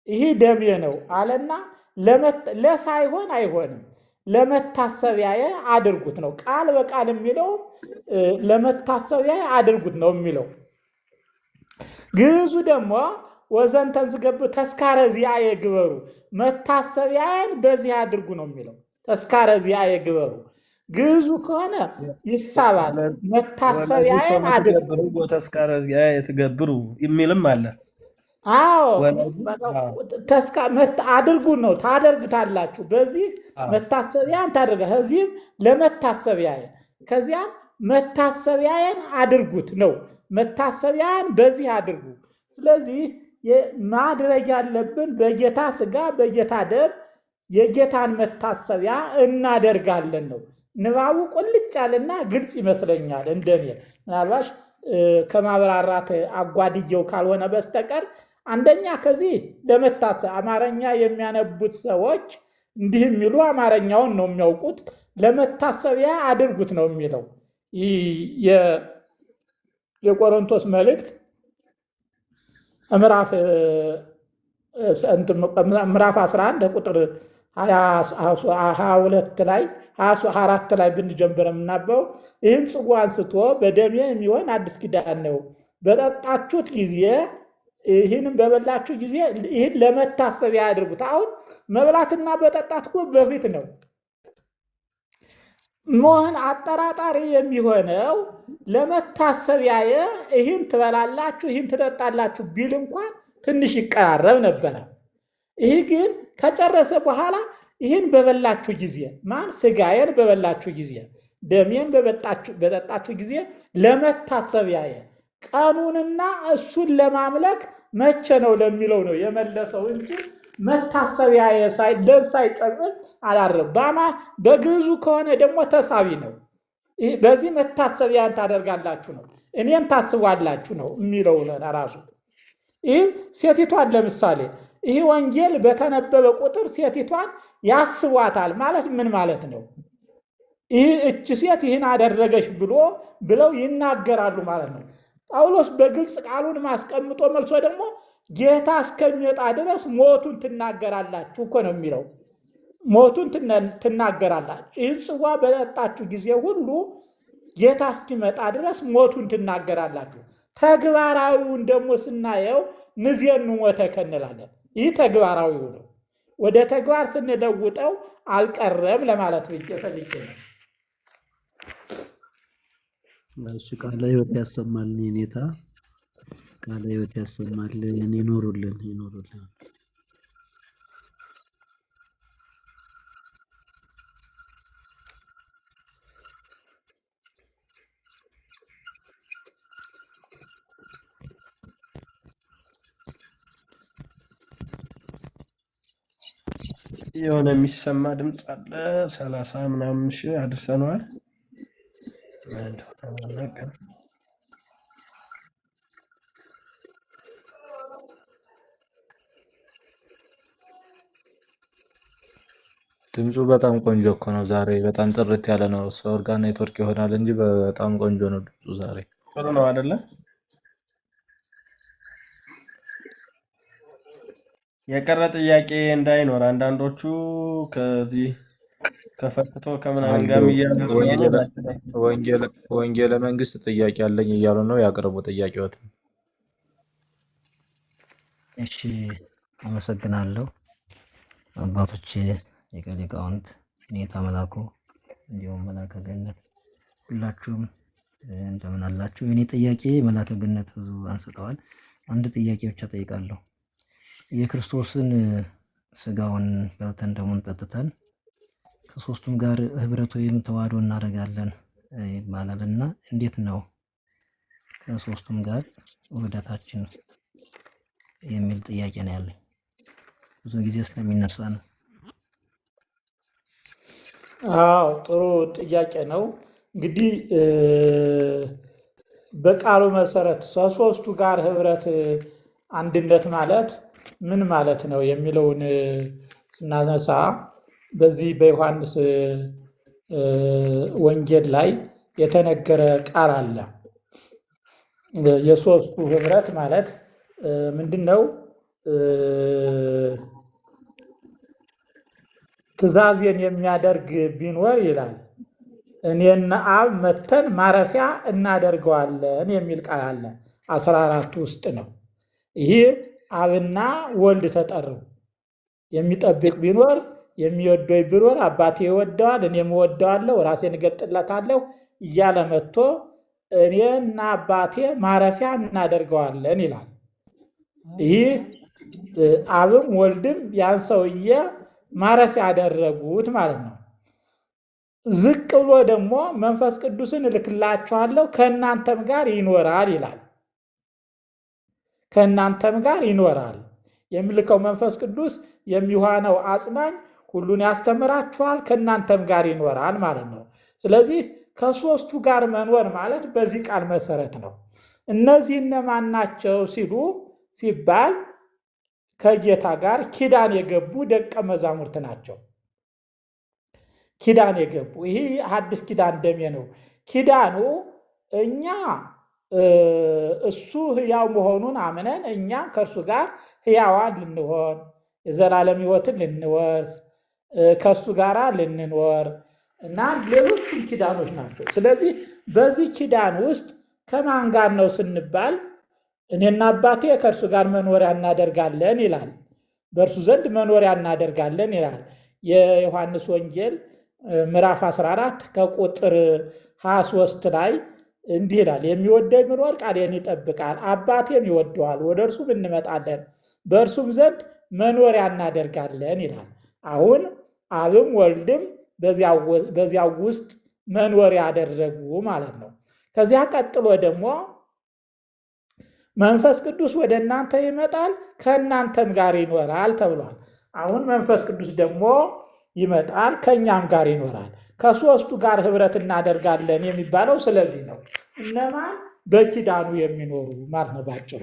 ይህ ደሜ ነው አለና ለሳይሆን አይሆንም። ለመታሰቢያዬ አድርጉት ነው። ቃል በቃል የሚለው ለመታሰቢያዬ አድርጉት ነው የሚለው። ግዕዙ ደግሞ ወዘንተን ዝገብሩ ተስካረ ዚአየ ግበሩ፣ መታሰቢያዬን በዚህ አድርጉ ነው የሚለው። ተስካረ ዚአየ ግበሩ ግዕዙ ከሆነ ይሳባል። መታሰቢያዬን አድርጉ ተስካረ ዚአየ ትገብሩ የሚልም አለ። አዎ አድርጉ ነው፣ ታደርጉታላችሁ። በዚህ መታሰቢያን ታደርጋ፣ ከዚህም ለመታሰቢያዬ፣ ከዚያም መታሰቢያዬን አድርጉት ነው። መታሰቢያን በዚህ አድርጉ። ስለዚህ ማድረግ ያለብን በጌታ ሥጋ በጌታ ደም የጌታን መታሰቢያ እናደርጋለን ነው። ንባቡ ቁልጭ ያለና ግልጽ ይመስለኛል እንደኔ። ምናልባሽ ከማብራራት አጓድየው ካልሆነ በስተቀር አንደኛ ከዚህ ለመታሰብ አማርኛ የሚያነቡት ሰዎች እንዲህ የሚሉ አማርኛውን ነው የሚያውቁት። ለመታሰቢያ አድርጉት ነው የሚለው። የቆሮንቶስ መልእክት ምዕራፍ 11 ቁጥር 22 ላይ 24 ላይ ብንጀምር የምናበው ይህን ጽዋ አንስቶ በደሜ የሚሆን አዲስ ኪዳን ነው፣ በጠጣችሁት ጊዜ ይህንም በበላችሁ ጊዜ ይህን ለመታሰቢያ ያድርጉት። አሁን መብላትና በጠጣት እኮ በፊት ነው መሆን አጠራጣሪ የሚሆነው። ለመታሰቢያዬ ይህን ትበላላችሁ ይህን ትጠጣላችሁ ቢል እንኳን ትንሽ ይቀራረብ ነበረ። ይህ ግን ከጨረሰ በኋላ ይህን በበላችሁ ጊዜ ማን ሥጋዬን በበላችሁ ጊዜ ደሜን በጠጣችሁ ጊዜ ለመታሰቢያዬ፣ ቀኑንና እሱን ለማምለክ መቼ ነው ለሚለው ነው የመለሰው እንጂ መታሰቢያዬ ደም ሳይቀብል አላረም። በግዕዙ ከሆነ ደግሞ ተሳቢ ነው። በዚህ መታሰቢያን ታደርጋላችሁ ነው፣ እኔን ታስቧላችሁ ነው የሚለው ራሱ። ይህም ሴቲቷን ለምሳሌ ይህ ወንጌል በተነበበ ቁጥር ሴቲቷን ያስቧታል ማለት ምን ማለት ነው? ይህ እች ሴት ይህን አደረገች ብለው ይናገራሉ ማለት ነው። ጳውሎስ በግልጽ ቃሉን ማስቀምጦ መልሶ ደግሞ ጌታ እስከሚመጣ ድረስ ሞቱን ትናገራላችሁ እኮ ነው የሚለው። ሞቱን ትናገራላችሁ። ይህን ጽዋ በጠጣችሁ ጊዜ ሁሉ ጌታ እስኪመጣ ድረስ ሞቱን ትናገራላችሁ። ተግባራዊውን ደግሞ ስናየው ንዜኑ ሞተከ እንላለን። ይህ ተግባራዊው ነው። ወደ ተግባር ስንለውጠው አልቀረም ለማለት ብቻ ፈልጌ ነው። እሺ፣ ቃለ ሕይወት ያሰማልን የኔታ ቃለ ሕይወት ያሰማልን። ይኖሩልን። የሆነ የሚሰማ ድምፅ አለ። 30 ምናምን ሺህ አድርሰነዋል። ድምፁ በጣም ቆንጆ እኮ ነው ዛሬ። በጣም ጥርት ያለ ነው። ሰው ጋር ኔትወርክ ይሆናል እንጂ በጣም ቆንጆ ነው ድምፁ ዛሬ። ጥሩ ነው አይደለ? የቀረ ጥያቄ እንዳይኖር አንዳንዶቹ ከዚህ ከፈትቶ ከምናምን ጋር ወንጌለ መንግስት ጥያቄ አለኝ እያሉ ነው። ያቅርቡ ጥያቄዎት። እሺ፣ አመሰግናለሁ አባቶች ሊቀ ሊቃውንት ኔታ መላኩ እንዲሁም መላከ ገነት ሁላችሁም እንደምን አላችሁ? የኔ ጥያቄ መላከ ገነት ብዙ አንስተዋል። አንድ ጥያቄ ብቻ ጠይቃለሁ። የክርስቶስን ስጋውን በልተን ደሙን ጠጥተን ከሶስቱም ጋር ህብረት ወይም ተዋህዶ እናደርጋለን ይባላል እና እንዴት ነው ከሶስቱም ጋር ውህደታችን የሚል ጥያቄ ነው ያለኝ። ብዙ ጊዜ ስለሚነሳ ነው። አዎ ጥሩ ጥያቄ ነው። እንግዲህ በቃሉ መሰረት ከሶስቱ ጋር ህብረት አንድነት ማለት ምን ማለት ነው የሚለውን ስናነሳ በዚህ በዮሐንስ ወንጌል ላይ የተነገረ ቃል አለ። የሶስቱ ህብረት ማለት ምንድን ነው? ትእዛዜን የሚያደርግ ቢኖር ይላል እኔና አብ መተን ማረፊያ እናደርገዋለን የሚል ቃል አለ 14 ውስጥ ነው። ይህ አብና ወልድ ተጠሩ። የሚጠብቅ ቢኖር የሚወደው ቢኖር አባቴ ይወደዋል፣ እኔም እወደዋለሁ፣ ራሴን እገልጥለታለሁ እያለ መጥቶ እኔና አባቴ ማረፊያ እናደርገዋለን ይላል። ይህ አብም ወልድም ያን ሰውዬ ማረፊያ ያደረጉት ማለት ነው። ዝቅ ብሎ ደግሞ መንፈስ ቅዱስን እልክላችኋለሁ ከእናንተም ጋር ይኖራል ይላል። ከእናንተም ጋር ይኖራል። የሚልከው መንፈስ ቅዱስ የሚሆነው አጽናኝ ሁሉን ያስተምራችኋል፣ ከእናንተም ጋር ይኖራል ማለት ነው። ስለዚህ ከሦስቱ ጋር መኖር ማለት በዚህ ቃል መሰረት ነው። እነዚህ እነማን ናቸው ሲባል ከጌታ ጋር ኪዳን የገቡ ደቀ መዛሙርት ናቸው። ኪዳን የገቡ ይህ ሐዲስ ኪዳን ደሜ ነው። ኪዳኑ እኛ እሱ ሕያው መሆኑን አምነን እኛ ከእርሱ ጋር ሕያዋን ልንሆን የዘላለም ሕይወትን ልንወርስ ከእሱ ጋር ልንኖር እና ሌሎችም ኪዳኖች ናቸው። ስለዚህ በዚህ ኪዳን ውስጥ ከማን ጋር ነው ስንባል እኔና አባቴ ከእርሱ ጋር መኖሪያ እናደርጋለን ይላል። በእርሱ ዘንድ መኖሪያ እናደርጋለን ይላል። የዮሐንስ ወንጌል ምዕራፍ 14 ከቁጥር 23 ላይ እንዲህ ይላል፣ የሚወደኝ ቢኖር ቃሌን ይጠብቃል፣ አባቴም ይወደዋል፣ ወደ እርሱም እንመጣለን፣ በእርሱም ዘንድ መኖሪያ እናደርጋለን ይላል። አሁን አብም ወልድም በዚያው ውስጥ መኖሪያ ያደረጉ ማለት ነው። ከዚያ ቀጥሎ ደግሞ መንፈስ ቅዱስ ወደ እናንተ ይመጣል ከእናንተም ጋር ይኖራል ተብሏል። አሁን መንፈስ ቅዱስ ደግሞ ይመጣል ከእኛም ጋር ይኖራል። ከሦስቱ ጋር ህብረት እናደርጋለን የሚባለው ስለዚህ ነው። እነማን? በኪዳኑ የሚኖሩ ማለት ነው ባጭሩ።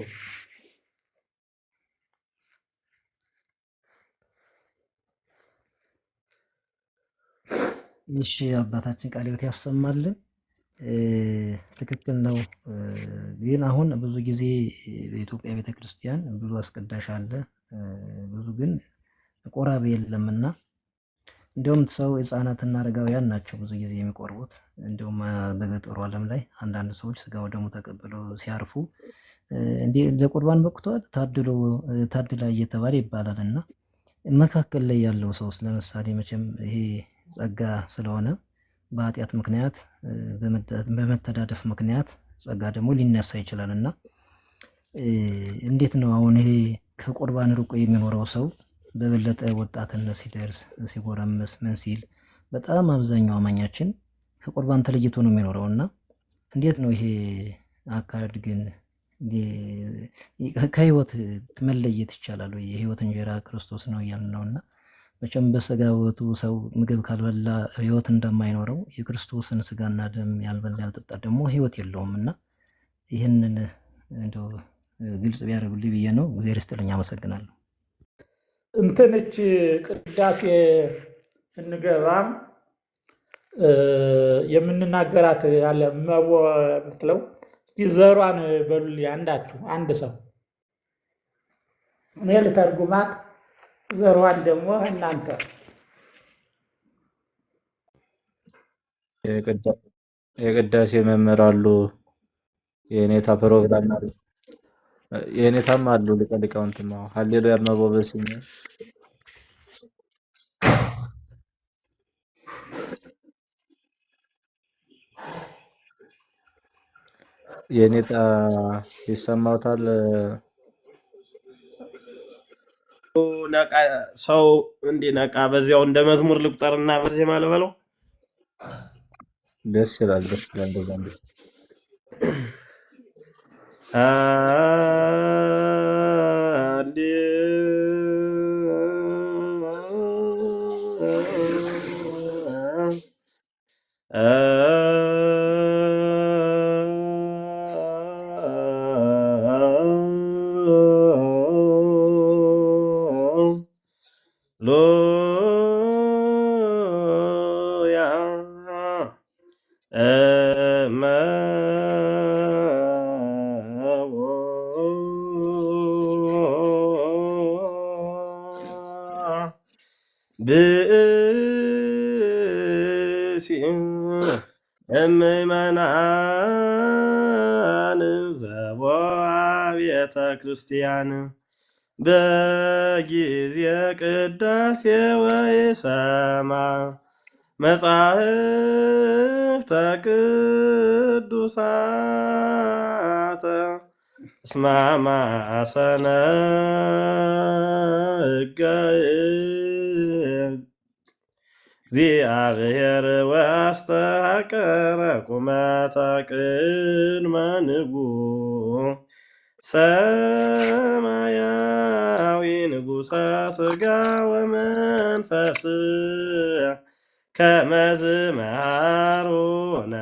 እሺ አባታችን ቃለ ሕይወት ያሰማልን። ትክክል ነው። ግን አሁን ብዙ ጊዜ በኢትዮጵያ ቤተክርስቲያን ብዙ አስቀዳሽ አለ፣ ብዙ ግን ቆራቢ የለምና እንዲሁም ሰው ህፃናትና አረጋውያን ናቸው ብዙ ጊዜ የሚቆርቡት። እንዲሁም በገጠሩ ዓለም ላይ አንዳንድ ሰዎች ስጋ ወደሙ ተቀብለው ሲያርፉ እንዲህ ለቁርባን በቅቷል ታድላ እየተባለ ይባላል። እና መካከል ላይ ያለው ሰውስ ለምሳሌ መቼም ይሄ ጸጋ ስለሆነ በኃጢአት ምክንያት በመተዳደፍ ምክንያት ጸጋ ደግሞ ሊነሳ ይችላል። እና እንዴት ነው አሁን ይሄ ከቁርባን ርቆ የሚኖረው ሰው በበለጠ ወጣትነት ሲደርስ ሲጎረምስ ምን ሲል በጣም አብዛኛው አማኛችን ከቁርባን ተለይቶ ነው የሚኖረው። እና እንዴት ነው ይሄ አካሄድ ግን ከህይወት መለየት ይቻላል ወይ? የህይወት እንጀራ ክርስቶስ ነው እያልን ነው። እና መቼም በስጋ ሕይወቱ ሰው ምግብ ካልበላ ህይወት እንደማይኖረው የክርስቶስን ስጋና ደም ያልበላ ያልጠጣ ደግሞ ህይወት የለውም። እና ይህንን እንደው ግልጽ ቢያደርጉልኝ ብዬ ነው። እግዚአብሔር ይስጥልኝ፣ አመሰግናለሁ። እንትንች ቅዳሴ ስንገባም የምንናገራት ያለ መቦ የምትለው እስኪ ዘሯን በሉልኝ አንዳችሁ አንድ ሰው እኔ ልተርጉማት፣ ዘሯን ደግሞ እናንተ። የቅዳሴ መምህር አሉ፣ የኔታ ፕሮግራም አሉ፣ የኔታም አሉ ሊቀ ሊቃውንትም። ሃሌሉያ መቦ በስመ የኔታ ይሰማውታል። ሰው እንዲነቃ በዚያው እንደ መዝሙር ልቁጠርና በዚህ ማለበለው ደስ ይላል፣ ደስ ይላል። እንደዛ ነው። ብእሲ እምእመናን ዘቦአ ቤተ ክርስቲያን በጊዜ ቅዳሴ ወይሰማ መጻሕፍተ ቅዱሳተ እስመ ማሰነ ሕገ እግዚአብሔር ወአስተሐቀረ ቁመተ ቅድመ ንጉሥ ሰማያዊ ንጉሠ ሥጋ ወመንፈስ ከመዝ መሃሮነ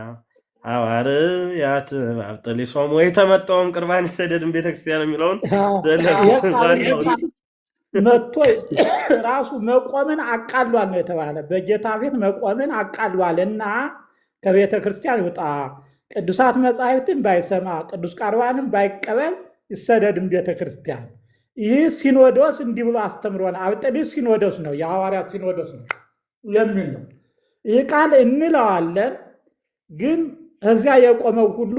ሐዋርያት በአብጠሊሶሙ የተመጣውም ቅርባን ይሰደድን ቤተክርስቲያን የሚለውን መጥቶ ራሱ መቆምን አቃሏል ነው የተባለ። በጌታ ቤት መቆምን አቃሏል እና ከቤተ ክርስቲያን ይውጣ፣ ቅዱሳት መጻሕፍትን ባይሰማ፣ ቅዱስ ቁርባንን ባይቀበል ይሰደድን ቤተ ክርስቲያን። ይህ ሲኖዶስ እንዲህ ብሎ አስተምሮን። አብጠሊስ ሲኖዶስ ነው፣ የሐዋርያት ሲኖዶስ ነው የሚል ነው። ይህ ቃል እንለዋለን፣ ግን እዚያ የቆመው ሁሉ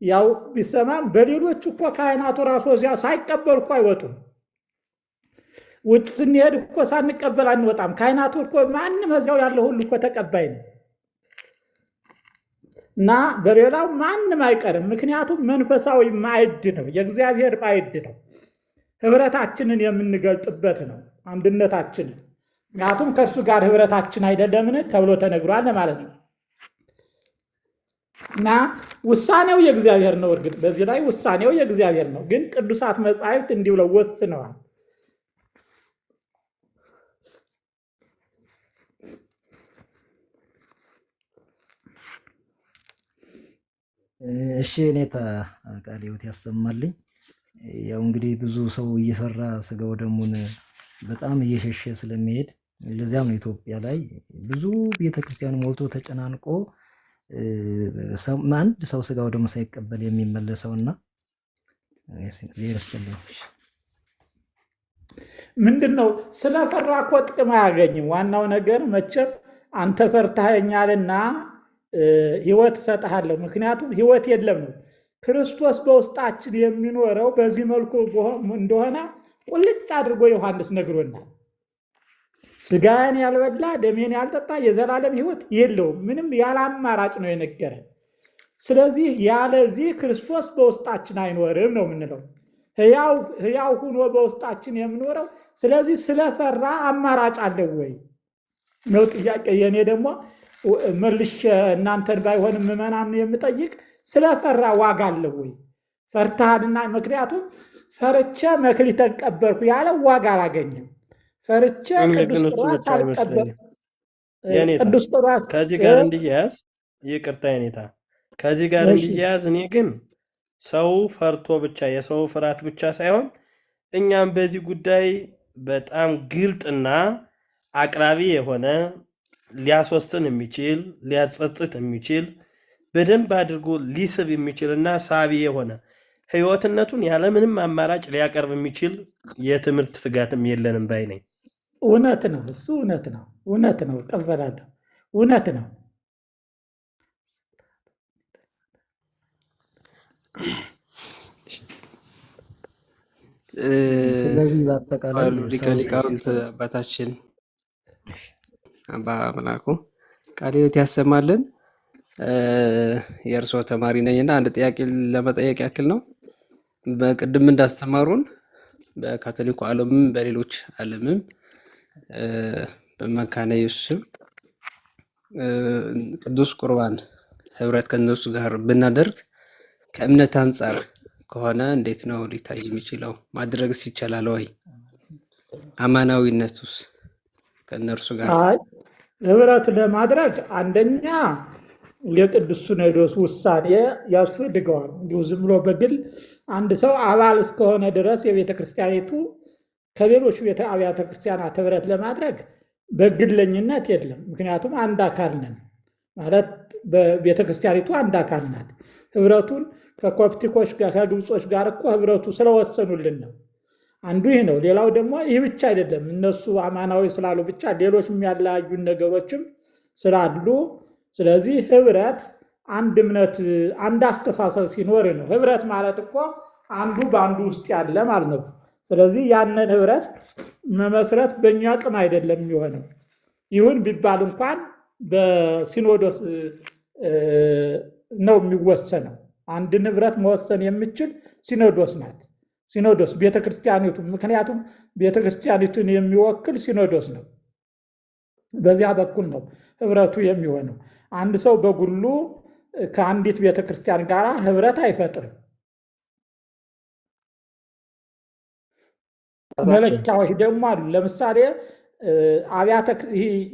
ያው ቢሰማም በሌሎች እኮ ካህናቱ ራሱ እዚያ ሳይቀበሉ እኮ አይወጡም። ውጭ ስንሄድ እኮ ሳንቀበል አንወጣም። ካህናቱ እኮ ማንም እዚያው ያለው ሁሉ እኮ ተቀባይ ነው እና በሌላው ማንም አይቀርም። ምክንያቱም መንፈሳዊ ማዕድ ነው፣ የእግዚአብሔር ማዕድ ነው። ህብረታችንን የምንገልጥበት ነው፣ አንድነታችንን። ምክንያቱም ከእርሱ ጋር ህብረታችን አይደለምን ተብሎ ተነግሯል ማለት ነው። እና ውሳኔው የእግዚአብሔር ነው። እርግጥ በዚህ ላይ ውሳኔው የእግዚአብሔር ነው፣ ግን ቅዱሳት መጻሕፍት እንዲህ ብለው ወስነዋል። እሺ እኔታ ቃለ ሕይወት ያሰማልኝ። ያው እንግዲህ ብዙ ሰው እየፈራ ስጋው ደሙን በጣም እየሸሸ ስለሚሄድ ለዚያም ኢትዮጵያ ላይ ብዙ ቤተክርስቲያን ሞልቶ ተጨናንቆ አንድ ሰው ስጋው ደሙ ሳይቀበል የሚመለሰውና ይረስተልኝ። ምንድን ነው ስለፈራ እኮ ጥቅም አያገኝም። ዋናው ነገር መቼም አንተ ፈርተኸኛልና ህይወት እሰጥሃለሁ። ምክንያቱም ህይወት የለም ነው። ክርስቶስ በውስጣችን የሚኖረው በዚህ መልኩ እንደሆነ ቁልጭ አድርጎ ዮሐንስ ነግሮናል። ስጋዬን ያልበላ ደሜን ያልጠጣ የዘላለም ህይወት የለውም። ምንም ያለ አማራጭ ነው የነገረን። ስለዚህ ያለዚህ ክርስቶስ በውስጣችን አይኖርም ነው የምንለው። ህያው ሁኖ በውስጣችን የሚኖረው። ስለዚህ ስለፈራ አማራጭ አለው ወይ ነው ጥያቄ። የኔ ደግሞ መልሼ እናንተን ባይሆንም ምዕመናን የምጠይቅ ስለፈራ ዋጋ አለው ወይ? ፈርተሃልና። ምክንያቱም ፈርቼ መክሊት ተቀበልኩ ያለ ዋጋ አላገኘም። ፈርቼ ቅዱስ ቁርባን ሳልቀበል ቅዱስ ቁርባን ከዚህ ጋር እንዲያያዝ ይቅርታ የኔታ ከዚህ ጋር እንዲያያዝ እኔ ግን ሰው ፈርቶ ብቻ የሰው ፍርሃት ብቻ ሳይሆን እኛም በዚህ ጉዳይ በጣም ግልጥና አቅራቢ የሆነ ሊያስወስን የሚችል ሊያጸጽት የሚችል በደንብ አድርጎ ሊስብ የሚችልና ሳቢ የሆነ ህይወትነቱን ያለምንም አማራጭ ሊያቀርብ የሚችል የትምህርት ስጋትም የለንም ባይ ነኝ። እውነት ነው፣ እሱ እውነት ነው፣ እውነት ነው፣ እቀበላለሁ። እውነት ነው። ስለዚህ በአጠቃላይ ሊቀ ሊቃውንት አባታችን አባ መላኩ ቃለ ሕይወት ያሰማልን። የእርስዎ ተማሪ ነኝና አንድ ጥያቄ ለመጠየቅ ያክል ነው። በቅድም እንዳስተማሩን በካቶሊኩ ዓለምም በሌሎች ዓለምም በመካነ ኢየሱስም ቅዱስ ቁርባን ህብረት ከነሱ ጋር ብናደርግ ከእምነት አንጻር ከሆነ እንዴት ነው ሊታይ የሚችለው? ማድረግስ ይቻላል ወይ? አማናዊነቱስ ከእነርሱ ጋር ህብረት ለማድረግ አንደኛ የቅዱስ ሲኖዶስ ውሳኔ ያስፈልገዋል። እንዲሁ ዝም ብሎ በግል አንድ ሰው አባል እስከሆነ ድረስ የቤተ ክርስቲያኒቱ ከሌሎች አብያተ ክርስቲያናት ህብረት ለማድረግ በግለኝነት የለም። ምክንያቱም አንድ አካል ነን ማለት በቤተ ክርስቲያኒቱ አንድ አካል ናት። ህብረቱን ከኮፕቲኮች ጋር ከግብጾች ጋር እኮ ህብረቱ ስለወሰኑልን ነው። አንዱ ይህ ነው። ሌላው ደግሞ ይህ ብቻ አይደለም። እነሱ አማናዊ ስላሉ ብቻ ሌሎች የሚያለያዩን ነገሮችም ስላሉ፣ ስለዚህ ህብረት አንድ እምነት አንድ አስተሳሰብ ሲኖር ነው። ህብረት ማለት እኮ አንዱ በአንዱ ውስጥ ያለ ማለት ነው። ስለዚህ ያንን ህብረት መመስረት በእኛ አቅም አይደለም የሚሆነው። ይሁን ቢባል እንኳን በሲኖዶስ ነው የሚወሰነው። አንድን ህብረት መወሰን የሚችል ሲኖዶስ ናት። ሲኖዶስ ቤተክርስቲያኒቱ፣ ምክንያቱም ቤተክርስቲያኒቱን የሚወክል ሲኖዶስ ነው። በዚያ በኩል ነው ህብረቱ የሚሆነው። አንድ ሰው በግሉ ከአንዲት ቤተክርስቲያን ጋር ህብረት አይፈጥርም። መለኪያዎች ደግሞ አሉ። ለምሳሌ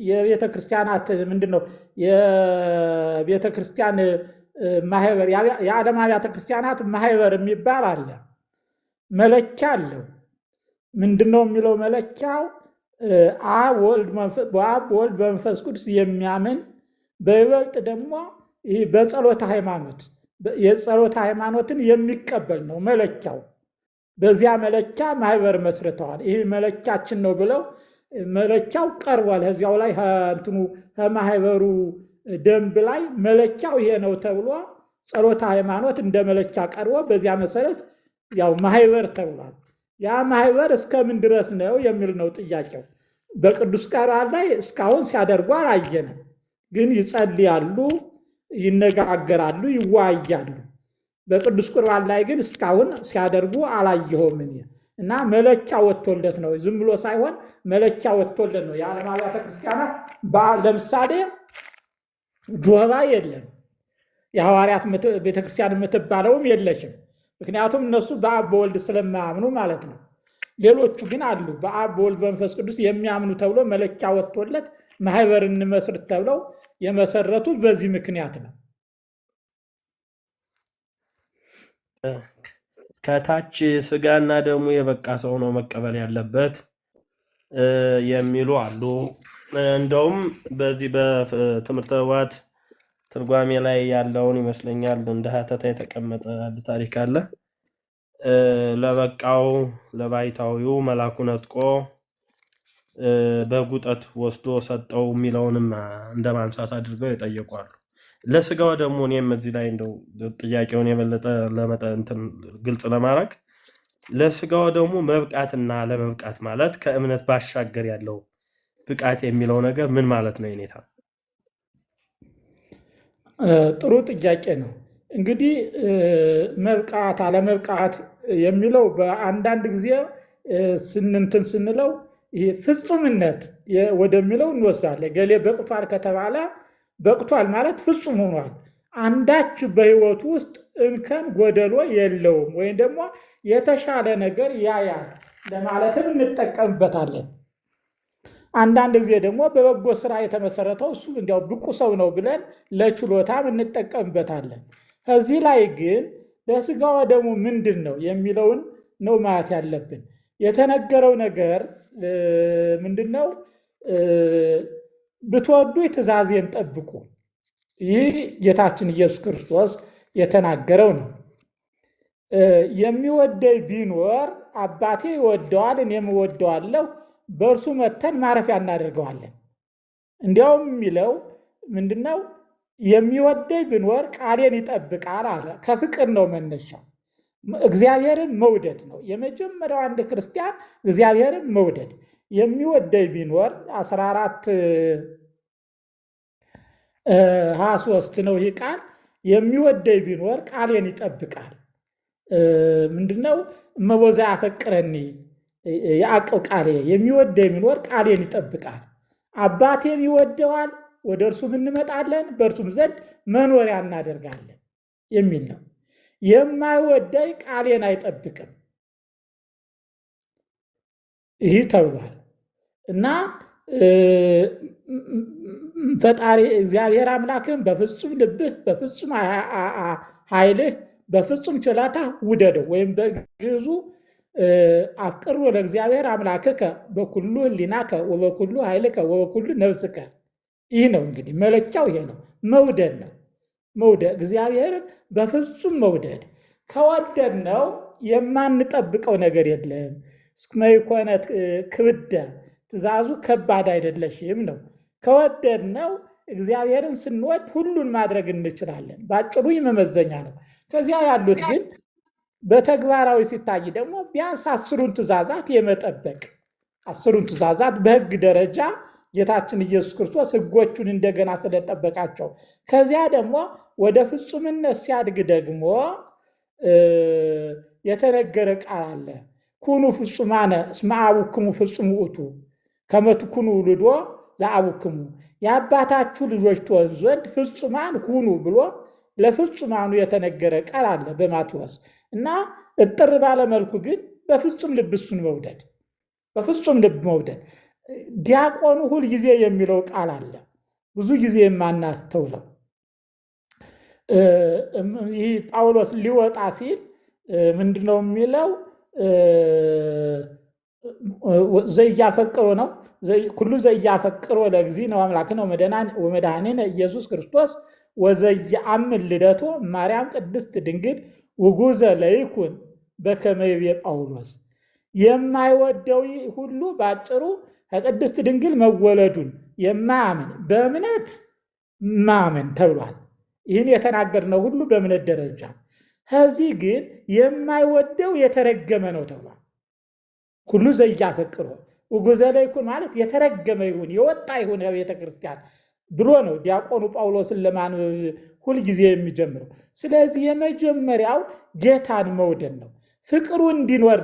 የቤተ ክርስቲያናት ምንድን ነው? የቤተ ክርስቲያን ማህበር፣ የዓለም አብያተ ክርስቲያናት ማህበር የሚባል አለ። መለኪያ አለው። ምንድን ነው የሚለው መለኪያው? አብ ወልድ በመንፈስ ቅዱስ የሚያምን በይበልጥ ደግሞ በጸሎተ ሃይማኖት የጸሎተ ሃይማኖትን የሚቀበል ነው መለኪያው። በዚያ መለኪያ ማህበር መስርተዋል። ይህ መለኪያችን ነው ብለው መለኪያው ቀርቧል። ከዚያው ላይ እንትኑ ከማህበሩ ደንብ ላይ መለኪያው ይሄ ነው ተብሎ ጸሎተ ሃይማኖት እንደ መለኪያ ቀርቦ በዚያ መሰረት ያው ማህበር ተብሏል። ያ ማህበር እስከምን ድረስ ነው የሚል ነው ጥያቄው። በቅዱስ ቁርባን ላይ እስካሁን ሲያደርጉ አላየንም፣ ግን ይጸልያሉ፣ ይነጋገራሉ፣ ይወያያሉ። በቅዱስ ቁርባን ላይ ግን እስካሁን ሲያደርጉ አላየሁም እና መለኪያ ወጥቶለት ነው፣ ዝም ብሎ ሳይሆን መለኪያ ወጥቶለት ነው። የዓለም አብያተ ክርስቲያናት ለምሳሌ ጆባ የለም፣ የሐዋርያት ቤተክርስቲያን የምትባለውም የለችም። ምክንያቱም እነሱ በአብ በወልድ ስለማያምኑ ማለት ነው። ሌሎቹ ግን አሉ፣ በአብ በወልድ በመንፈስ ቅዱስ የሚያምኑ ተብሎ መለኪያ ወጥቶለት ማህበር እንመስርት ተብለው የመሰረቱት በዚህ ምክንያት ነው። ከታች ስጋና ደሙ የበቃ ሰው ነው መቀበል ያለበት የሚሉ አሉ። እንደውም በዚህ በትምህርተ ኅቡዓት ትርጓሜ ላይ ያለውን ይመስለኛል እንደ ሀተታ የተቀመጠ አንድ ታሪክ አለ። ለበቃው ለባይታዊው መላኩ ነጥቆ በጉጠት ወስዶ ሰጠው የሚለውንም እንደ ማንሳት አድርገው የጠየቋሉ። ለስጋው ደግሞ እኔም እዚህ ላይ እንደው ጥያቄውን የበለጠ ግልጽ ለማድረግ ለስጋው ደግሞ መብቃትና ለመብቃት ማለት ከእምነት ባሻገር ያለው ብቃት የሚለው ነገር ምን ማለት ነው? የኔታ ጥሩ ጥያቄ ነው። እንግዲህ መብቃት አለመብቃት የሚለው በአንዳንድ ጊዜ ስንለው ይሄ ፍጹምነት ወደሚለው እንወስዳለን። ገሌ በቅቷል ከተባለ በቅቷል ማለት ፍጹም ሆኗል፣ አንዳች በህይወቱ ውስጥ እንከን ጎደሎ የለውም፣ ወይም ደግሞ የተሻለ ነገር ያያል ለማለትም እንጠቀምበታለን። አንዳንድ ጊዜ ደግሞ በበጎ ስራ የተመሰረተው እሱ እንዲያው ብቁ ሰው ነው ብለን ለችሎታም እንጠቀምበታለን። ከዚህ ላይ ግን ለስጋው ደግሞ ምንድን ነው የሚለውን ነው ማየት ያለብን። የተነገረው ነገር ምንድን ነው? ብትወዱ ትእዛዜን ጠብቁ። ይህ ጌታችን ኢየሱስ ክርስቶስ የተናገረው ነው። የሚወደኝ ቢኖር አባቴ ይወደዋል፣ እኔም እወደዋለሁ፣ በእርሱ መተን ማረፊያ እናደርገዋለን። እንዲያውም የሚለው ምንድነው? የሚወደኝ ቢኖር ቃሌን ይጠብቃል አለ። ከፍቅር ነው መነሻው። እግዚአብሔርን መውደድ ነው የመጀመሪያው። አንድ ክርስቲያን እግዚአብሔርን መውደድ። የሚወደኝ ቢኖር 14:23 ነው ይህ ቃል። የሚወደኝ ቢኖር ቃሌን ይጠብቃል። ምንድነው? እመቦዛ ያፈቅረኒ የአቀው ቃሌ። የሚወደኝ ቢኖር ቃሌን ይጠብቃል፣ አባቴም ይወደዋል፣ ወደ እርሱም እንመጣለን፣ በእርሱም ዘንድ መኖሪያ እናደርጋለን የሚል ነው። የማይወደኝ ቃሌን አይጠብቅም ይህ ተብሏል። እና ፈጣሪ እግዚአብሔር አምላክን በፍጹም ልብህ፣ በፍጹም ኃይልህ፣ በፍጹም ችሎታ ውደደው። ወይም በግዕዙ አፍቅር ለእግዚአብሔር አምላክከ በኩሉ ህሊናከ ወበኩሉ ኃይልከ ወበኩሉ ነፍስከ። ይህ ነው እንግዲህ መለኪያው፣ ይሄ ነው መውደድ ነው። መውደድ እግዚአብሔርን በፍጹም መውደድ። ከወደድነው የማንጠብቀው ነገር የለም። እስመ ይኮነ ክብደ ትእዛዙ ከባድ አይደለሽም ነው። ከወደድነው እግዚአብሔርን ስንወድ ሁሉን ማድረግ እንችላለን። ባጭሩ መመዘኛ ነው። ከዚያ ያሉት ግን በተግባራዊ ሲታይ ደግሞ ቢያንስ 10ሩን ትእዛዛት የመጠበቅ 10ሩን ትእዛዛት በሕግ ደረጃ ጌታችን ኢየሱስ ክርስቶስ ሕጎቹን እንደገና ስለጠበቃቸው ከዚያ ደግሞ ወደ ፍጹምነት ሲያድግ ደግሞ የተነገረ ቃል አለ። ኩኑ ፍጹማነ እስመ አቡክሙ ፍጹም ውእቱ ከመ ትኩኑ ውሉዶ ለአቡክሙ፣ የአባታችሁ ልጆች ትሆኑ ዘንድ ፍጹማን ሁኑ ብሎ ለፍጹማኑ የተነገረ ቃል አለ በማቴዎስ እና እጥር ባለመልኩ ግን በፍጹም ልብ እሱን መውደድ፣ በፍጹም ልብ መውደድ። ዲያቆኑ ሁል ጊዜ የሚለው ቃል አለ ብዙ ጊዜ የማናስተውለው። ይህ ጳውሎስ ሊወጣ ሲል ምንድነው የሚለው? ዘያፈቅሮ ነው ኩሉ ዘያፈቅሮ ለእግዚእነ ወአምላክነ ወመድኃኒነ ኢየሱስ ክርስቶስ ወዘየአምን ልደቶ ማርያም ቅድስት ድንግል ውጉዘ ለይኩን በከመ ይቤ ጳውሎስ። የማይወደው ሁሉ ባጭሩ ከቅድስት ድንግል መወለዱን የማያምን በእምነት ማመን ተብሏል። ይህን የተናገርነው ሁሉ በእምነት ደረጃ። ከዚህ ግን የማይወደው የተረገመ ነው ተብሏል። ሁሉ ዘያፈቅሮ ውጉዘ ለይኩን ማለት የተረገመ ይሁን የወጣ ይሁን ከቤተ ክርስቲያን ብሎ ነው ዲያቆኑ ጳውሎስን ለማንበብ ሁልጊዜ የሚጀምረው። ስለዚህ የመጀመሪያው ጌታን መውደድ ነው። ፍቅሩ እንዲኖር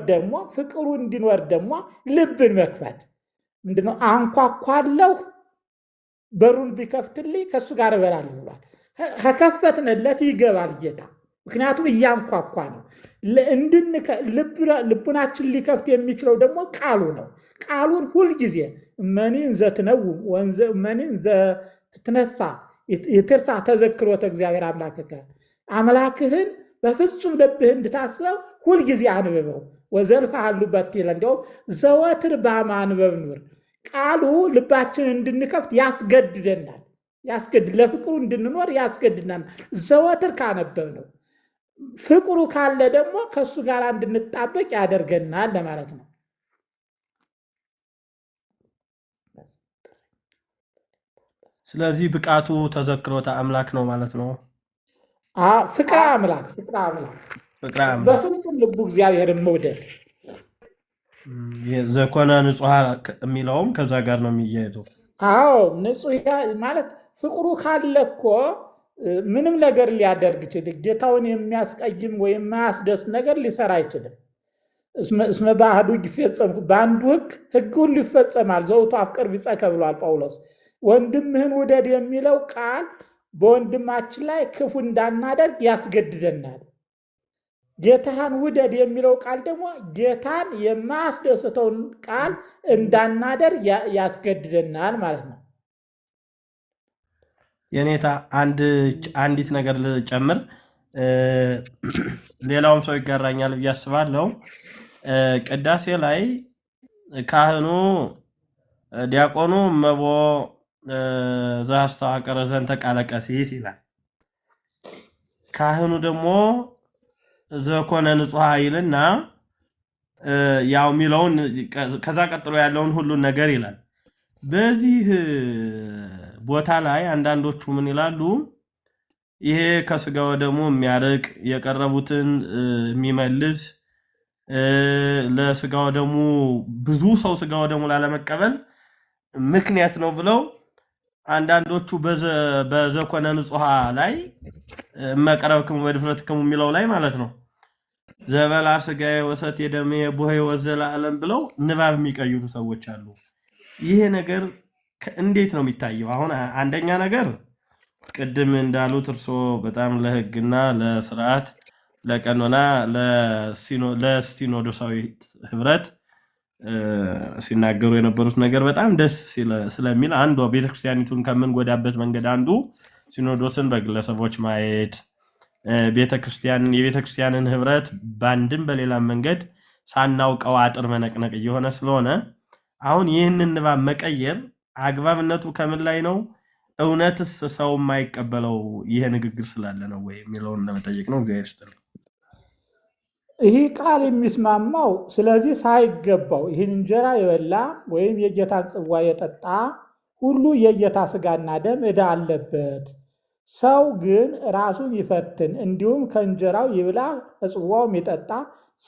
ደግሞ ልብን መክፈት ምንድነው? አንኳኳለሁ በሩን ቢከፍትልኝ ከእሱ ጋር እበላለሁ ብሏል። ከከፈትንለት ይገባል ጌታ። ምክንያቱም እያንኳኳ ነው። ልቡናችን ሊከፍት የሚችለው ደግሞ ቃሉ ነው። ቃሉን ሁልጊዜ እመኒን ዘትነውም እመኒን ዘትትነሳ የትርሳ ተዘክሮተ እግዚአብሔር አምላክከ፣ አምላክህን በፍጹም ልብህ እንድታስበው ሁልጊዜ አንብበው። ወዘልፈ አሉበት ይለ እንዲያውም ዘወትር በማንበብ ኑር። ቃሉ ልባችንን እንድንከፍት ያስገድደናል። ለፍቅሩ እንድንኖር ያስገድደናል። ዘወትር ካነበብ ነው። ፍቅሩ ካለ ደግሞ ከእሱ ጋር እንድንጣበቅ ያደርገናል ለማለት ነው። ስለዚህ ብቃቱ ተዘክሮተ አምላክ ነው ማለት ነው። ፍቅረ አምላክ በፍጹም ልቡ እግዚአብሔርን መውደድ። ዘኮነ ንጹሐ የሚለውም ከዛ ጋር ነው የሚያይዘው። አዎ ንጹሕ ማለት ፍቅሩ ካለ እኮ ምንም ነገር ሊያደርግ ይችላል። ጌታውን የሚያስቀይም ወይም የማያስደስት ነገር ሊሰራ አይችልም። እስመ በአሐዱ ይፈጸም፣ በአንዱ ሕግ ሁሉ ይፈጸማል። ዘውቱ አፍቅር ቢጸከ ብሏል ጳውሎስ። ወንድምህን ውደድ የሚለው ቃል በወንድማችን ላይ ክፉ እንዳናደርግ ያስገድደናል። ጌታህን ውደድ የሚለው ቃል ደግሞ ጌታን የማያስደስተውን ቃል እንዳናደርግ ያስገድደናል ማለት ነው። የኔታ አንዲት ነገር ልጨምር፣ ሌላውም ሰው ይጋራኛል ብዬ አስባለሁ። ቅዳሴ ላይ ካህኑ ዲያቆኑ እመቦ ዘአስተዋቀረ ዘንተ ቃለ ቀሲስ ይላል። ካህኑ ደግሞ ዘኮነ ንጹሐ ይልና ያው የሚለውን ከዛ ቀጥሎ ያለውን ሁሉን ነገር ይላል። በዚህ ቦታ ላይ አንዳንዶቹ ምን ይላሉ? ይሄ ከስጋ ወደሙ የሚያርቅ የቀረቡትን የሚመልስ ለስጋ ወደሙ ብዙ ሰው ስጋ ወደሙ ላለመቀበል ምክንያት ነው ብለው አንዳንዶቹ በዘኮነ ንጹሐ ላይ መቀረብክሙ በድፍረትክሙ የሚለው ላይ ማለት ነው ዘበላ ስጋዬ ወሰት የደሜ ቡሄ ወዘላለም ብለው ንባብ የሚቀይሩ ሰዎች አሉ። ይሄ ነገር እንዴት ነው የሚታየው? አሁን አንደኛ ነገር ቅድም እንዳሉት እርሶ በጣም ለሕግና ለስርዓት ለቀኖና ለሲኖዶሳዊ ህብረት ሲናገሩ የነበሩት ነገር በጣም ደስ ስለሚል አንዱ ቤተክርስቲያኒቱን ከምንጎዳበት መንገድ አንዱ ሲኖዶስን በግለሰቦች ማየት የቤተክርስቲያንን ህብረት በአንድም በሌላም መንገድ ሳናውቀው አጥር መነቅነቅ እየሆነ ስለሆነ አሁን ይህንን ንባብ መቀየር አግባብነቱ ከምን ላይ ነው? እውነትስ ሰው የማይቀበለው ይሄ ንግግር ስላለ ነው ወይ የሚለውን ለመጠየቅ ነው። እግዚአብሔር ይስጥልኝ። ይህ ቃል የሚስማማው ስለዚህ ሳይገባው ይህን እንጀራ የበላ ወይም የጌታን ጽዋ የጠጣ ሁሉ የጌታ ሥጋና ደም ዕዳ አለበት። ሰው ግን ራሱን ይፈትን፣ እንዲሁም ከእንጀራው ይብላ ከጽዋውም ይጠጣ፣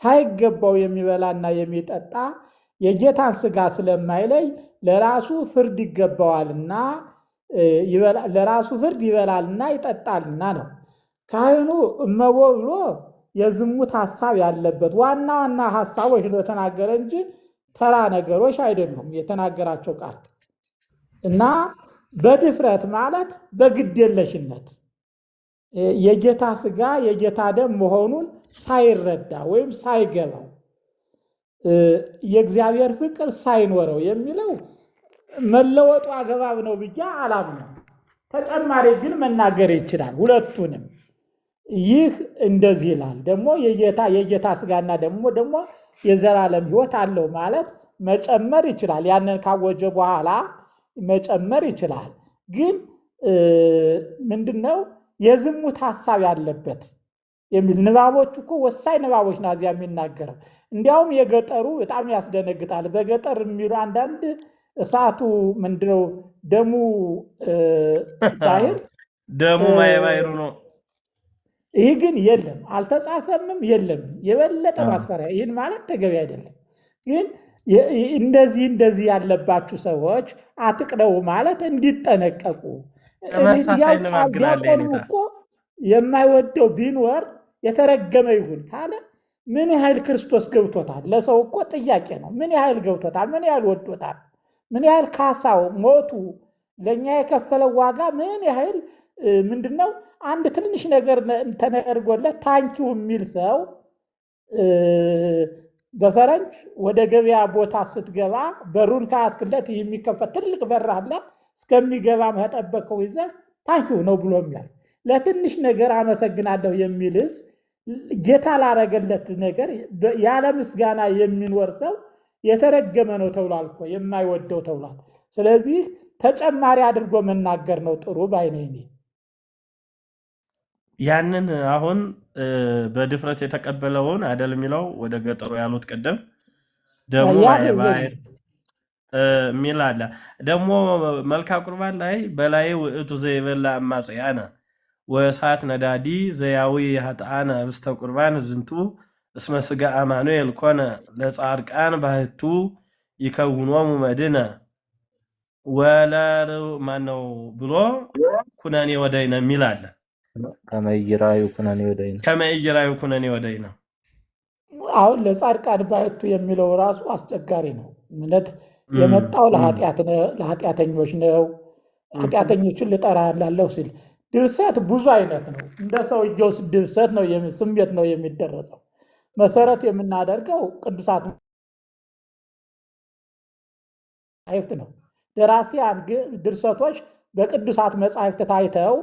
ሳይገባው የሚበላና የሚጠጣ የጌታን ሥጋ ስለማይለይ ለራሱ ፍርድ ይገባዋልና ለራሱ ፍርድ ይበላልና ይጠጣልና ነው። ካህኑ እመቦ ብሎ የዝሙት ሐሳብ ያለበት ዋና ዋና ሐሳቦች ነው የተናገረ እንጂ ተራ ነገሮች አይደሉም የተናገራቸው ቃል እና በድፍረት ማለት በግዴለሽነት የጌታ ሥጋ የጌታ ደም መሆኑን ሳይረዳ ወይም ሳይገባው የእግዚአብሔር ፍቅር ሳይኖረው የሚለው መለወጡ አገባብ ነው ብዬ አላምነው። ተጨማሪ ግን መናገር ይችላል ሁለቱንም። ይህ እንደዚህ ይላል ደግሞ የጌታ ሥጋና ደግሞ የዘላለም ሕይወት አለው ማለት መጨመር ይችላል። ያንን ካወጀ በኋላ መጨመር ይችላል። ግን ምንድነው የዝሙት ሐሳብ ያለበት የሚል ንባቦች እኮ ወሳኝ ንባቦች ናቸው እዚያ የሚናገረው። እንዲያውም የገጠሩ በጣም ያስደነግጣል። በገጠር የሚሉ አንዳንድ እሳቱ ምንድነው ደሙ ባህር ደሙ ማየባይሩ ነው። ይህ ግን የለም አልተጻፈምም፣ የለም የበለጠ ማስፈሪያ። ይህን ማለት ተገቢ አይደለም። ግን እንደዚህ ያለባችሁ ሰዎች አትቅደው ማለት እንዲጠነቀቁ። ዲያቆኑ እኮ የማይወደው ቢኖር የተረገመ ይሁን ካለ ምን ያህል ክርስቶስ ገብቶታል? ለሰው እኮ ጥያቄ ነው። ምን ያህል ገብቶታል? ምን ያህል ወዶታል? ምን ያህል ካሳው ሞቱ ለእኛ የከፈለው ዋጋ ምን ያህል ምንድነው? አንድ ትንሽ ነገር ተነርጎለት ታንኪው የሚል ሰው በፈረንጅ ወደ ገበያ ቦታ ስትገባ በሩን ካስክለት የሚከፈት ትልቅ በር አለ። እስከሚገባ መጠበቀው ይዘህ ታንኪው ነው ብሎ የሚያል ለትንሽ ነገር አመሰግናለሁ የሚል ሕዝብ ጌታ ላረገለት ነገር ያለ ምስጋና የሚኖር ሰው የተረገመ ነው ተብሏል እኮ የማይወደው ተብሏል። ስለዚህ ተጨማሪ አድርጎ መናገር ነው ጥሩ ባይነኝ። ያንን አሁን በድፍረት የተቀበለውን አደል የሚለው ወደ ገጠሩ ያሉት ቅድም ደግሞ ማየባይር የሚል አለ። ደግሞ መልካ ቁርባን ላይ በላይ ውእቱ ዘይበላ እማጽያነ ወእሳት ነዳዲ ዘያዊ ሀጥአነ ህብስተ ቁርባን ዝንቱ እስመ ሥጋ አማኑኤል ኮነ ለጻድቃን ባህቱ ይከውኖሙ መድነ ወለር ማነው ብሎ ኩነኔ ወደይነ የሚል አለ። ከመይራዩ ኩነኔ ወደይነ አሁን ለጻድቃን ባህቱ የሚለው ራሱ አስቸጋሪ ነው። እምነት የመጣው ለኃጢአተኞች ነው። ኃጢአተኞችን ልጠራ ላለሁ ሲል ድርሰት ብዙ አይነት ነው። እንደ ሰውየው ድርሰት ነው ስሜት ነው የሚደረሰው። መሰረት የምናደርገው ቅዱሳት መጻሕፍት ነው። ደራሲያን ድርሰቶች በቅዱሳት መጻሕፍት ታይተው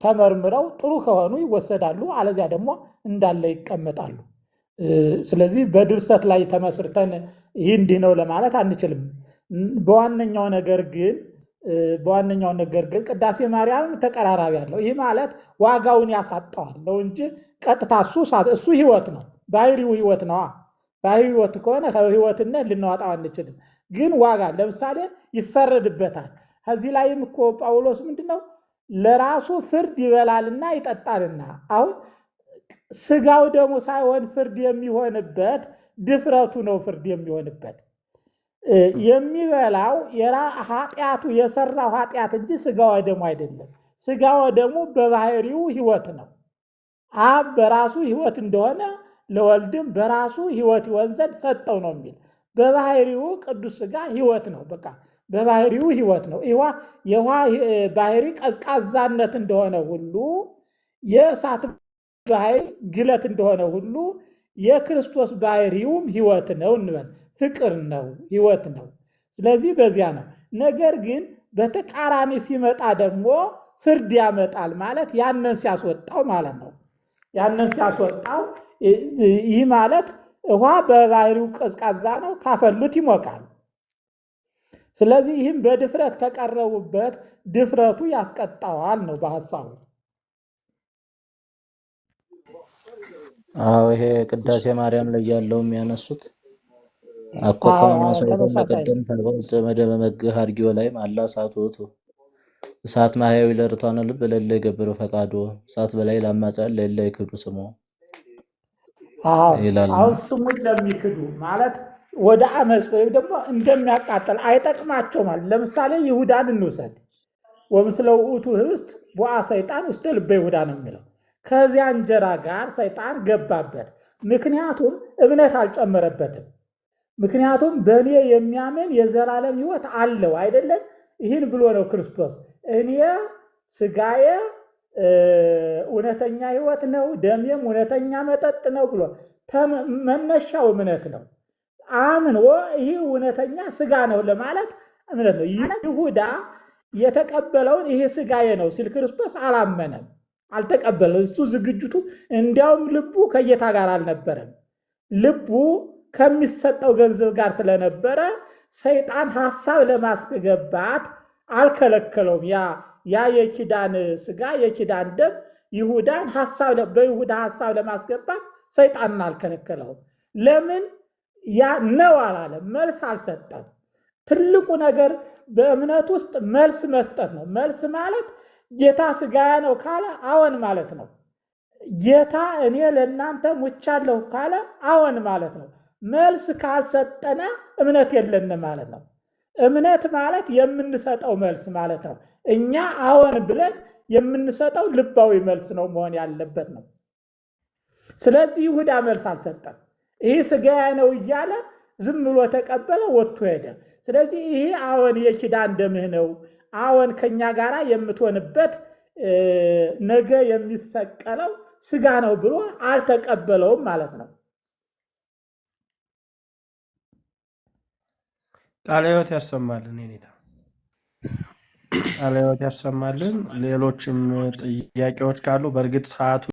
ተመርምረው ጥሩ ከሆኑ ይወሰዳሉ፣ አለዚያ ደግሞ እንዳለ ይቀመጣሉ። ስለዚህ በድርሰት ላይ ተመስርተን ይህ እንዲህ ነው ለማለት አንችልም። በዋነኛው ነገር ግን ቅዳሴ ማርያም ተቀራራቢ ያለው ይህ ማለት ዋጋውን ያሳጠዋል ነው እንጂ ቀጥታ እሱ ህይወት ነው። ባህሪው ህይወት ነው። ባህሪው ህይወት ከሆነ ከህይወትነት ልናወጣው አንችልም። ግን ዋጋ ለምሳሌ ይፈረድበታል። ከዚህ ላይም እኮ ጳውሎስ ምንድነው ለራሱ ፍርድ ይበላልና ይጠጣልና። አሁን ስጋው ደግሞ ሳይሆን ፍርድ የሚሆንበት ድፍረቱ ነው። ፍርድ የሚሆንበት የሚበላው ኃጢአቱ የሰራው ኃጢአት እንጂ ስጋው ደሙ አይደለም። ስጋው ደሙ በባህሪው ህይወት ነው። አብ በራሱ ህይወት እንደሆነ ለወልድም በራሱ ህይወት ይሆን ዘንድ ሰጠው ነው የሚል። በባህሪው ቅዱስ ስጋ ህይወት ነው። በቃ በባህሪው ህይወት ነው። የውሃ ባህሪ ቀዝቃዛነት እንደሆነ ሁሉ የእሳት ባህሪ ግለት እንደሆነ ሁሉ የክርስቶስ ባህሪውም ህይወት ነው እንበል። ፍቅር ነው፣ ህይወት ነው። ስለዚህ በዚያ ነው። ነገር ግን በተቃራኒ ሲመጣ ደግሞ ፍርድ ያመጣል ማለት ያንን ሲያስወጣው ማለት ነው። ያንን ሲያስወጣው ይህ ማለት ውሃ በባህሪው ቀዝቃዛ ነው፣ ካፈሉት ይሞቃል። ስለዚህ ይህም በድፍረት ከቀረቡበት ድፍረቱ ያስቀጣዋል ነው በሐሳቡ። አዎ ይሄ ቅዳሴ ማርያም ላይ ያለው የሚያነሱት አኮ ከመ መሥዋዕተ ተመሳሳይ ነው። ለቀደም ተልበው መደበ መግህ አድጊዮ ላይ አላ እሳት ውእቱ እሳት ማህያዊ ለርቷነ ልብ ለለ የገብረው ፈቃዶ እሳት በላይ ለአማጽያን ለለ ይክዱ ስሞ ይላል። አሁን ስሙን ለሚክዱ ማለት ወደ አመፅ ወይም ደግሞ እንደሚያቃጥል አይጠቅማቸው ማለት። ለምሳሌ ይሁዳን እንውሰድ። ወምስለ ውእቱ ህብስት ቦአ ሰይጣን ውስተ ልበ ይሁዳ ነው የሚለው። ከዚያ እንጀራ ጋር ሰይጣን ገባበት። ምክንያቱም እምነት አልጨመረበትም። ምክንያቱም በእኔ የሚያምን የዘላለም ህይወት አለው አይደለም። ይህን ብሎ ነው ክርስቶስ እኔ ስጋዬ እውነተኛ ህይወት ነው፣ ደሜም እውነተኛ መጠጥ ነው ብሎ መነሻው እምነት ነው። አምኖ ይህ እውነተኛ ስጋ ነው ለማለት እምነት ነው። ይሁዳ የተቀበለውን ይሄ ስጋዬ ነው ሲል ክርስቶስ አላመነም፣ አልተቀበለው። እሱ ዝግጅቱ እንዲያውም ልቡ ከጌታ ጋር አልነበረም። ልቡ ከሚሰጠው ገንዘብ ጋር ስለነበረ ሰይጣን ሀሳብ ለማስገባት አልከለከለውም። ያ የኪዳን ስጋ የኪዳን ደም ይሁዳን በይሁዳ ሀሳብ ለማስገባት ሰይጣንን አልከለከለውም። ለምን ያ ነው አላለም፣ መልስ አልሰጠም። ትልቁ ነገር በእምነት ውስጥ መልስ መስጠት ነው። መልስ ማለት ጌታ ስጋዬ ነው ካለ አዎን ማለት ነው። ጌታ እኔ ለእናንተ ሙቻለሁ ካለ አዎን ማለት ነው። መልስ ካልሰጠነ እምነት የለን ማለት ነው። እምነት ማለት የምንሰጠው መልስ ማለት ነው። እኛ አዎን ብለን የምንሰጠው ልባዊ መልስ ነው መሆን ያለበት ነው። ስለዚህ ይሁዳ መልስ አልሰጠም። ይህ ስጋዬ ነው እያለ ዝም ብሎ ተቀበለ፣ ወጥቶ ሄደ። ስለዚህ ይሄ አዎን የኪዳን ደምህ ነው፣ አዎን ከኛ ጋራ የምትሆንበት ነገ የሚሰቀለው ስጋ ነው ብሎ አልተቀበለውም ማለት ነው። ቃለ ሕይወት ያሰማልን። ኔታ ቃለ ሕይወት ያሰማልን። ሌሎችም ጥያቄዎች ካሉ በእርግጥ ሰዓቱ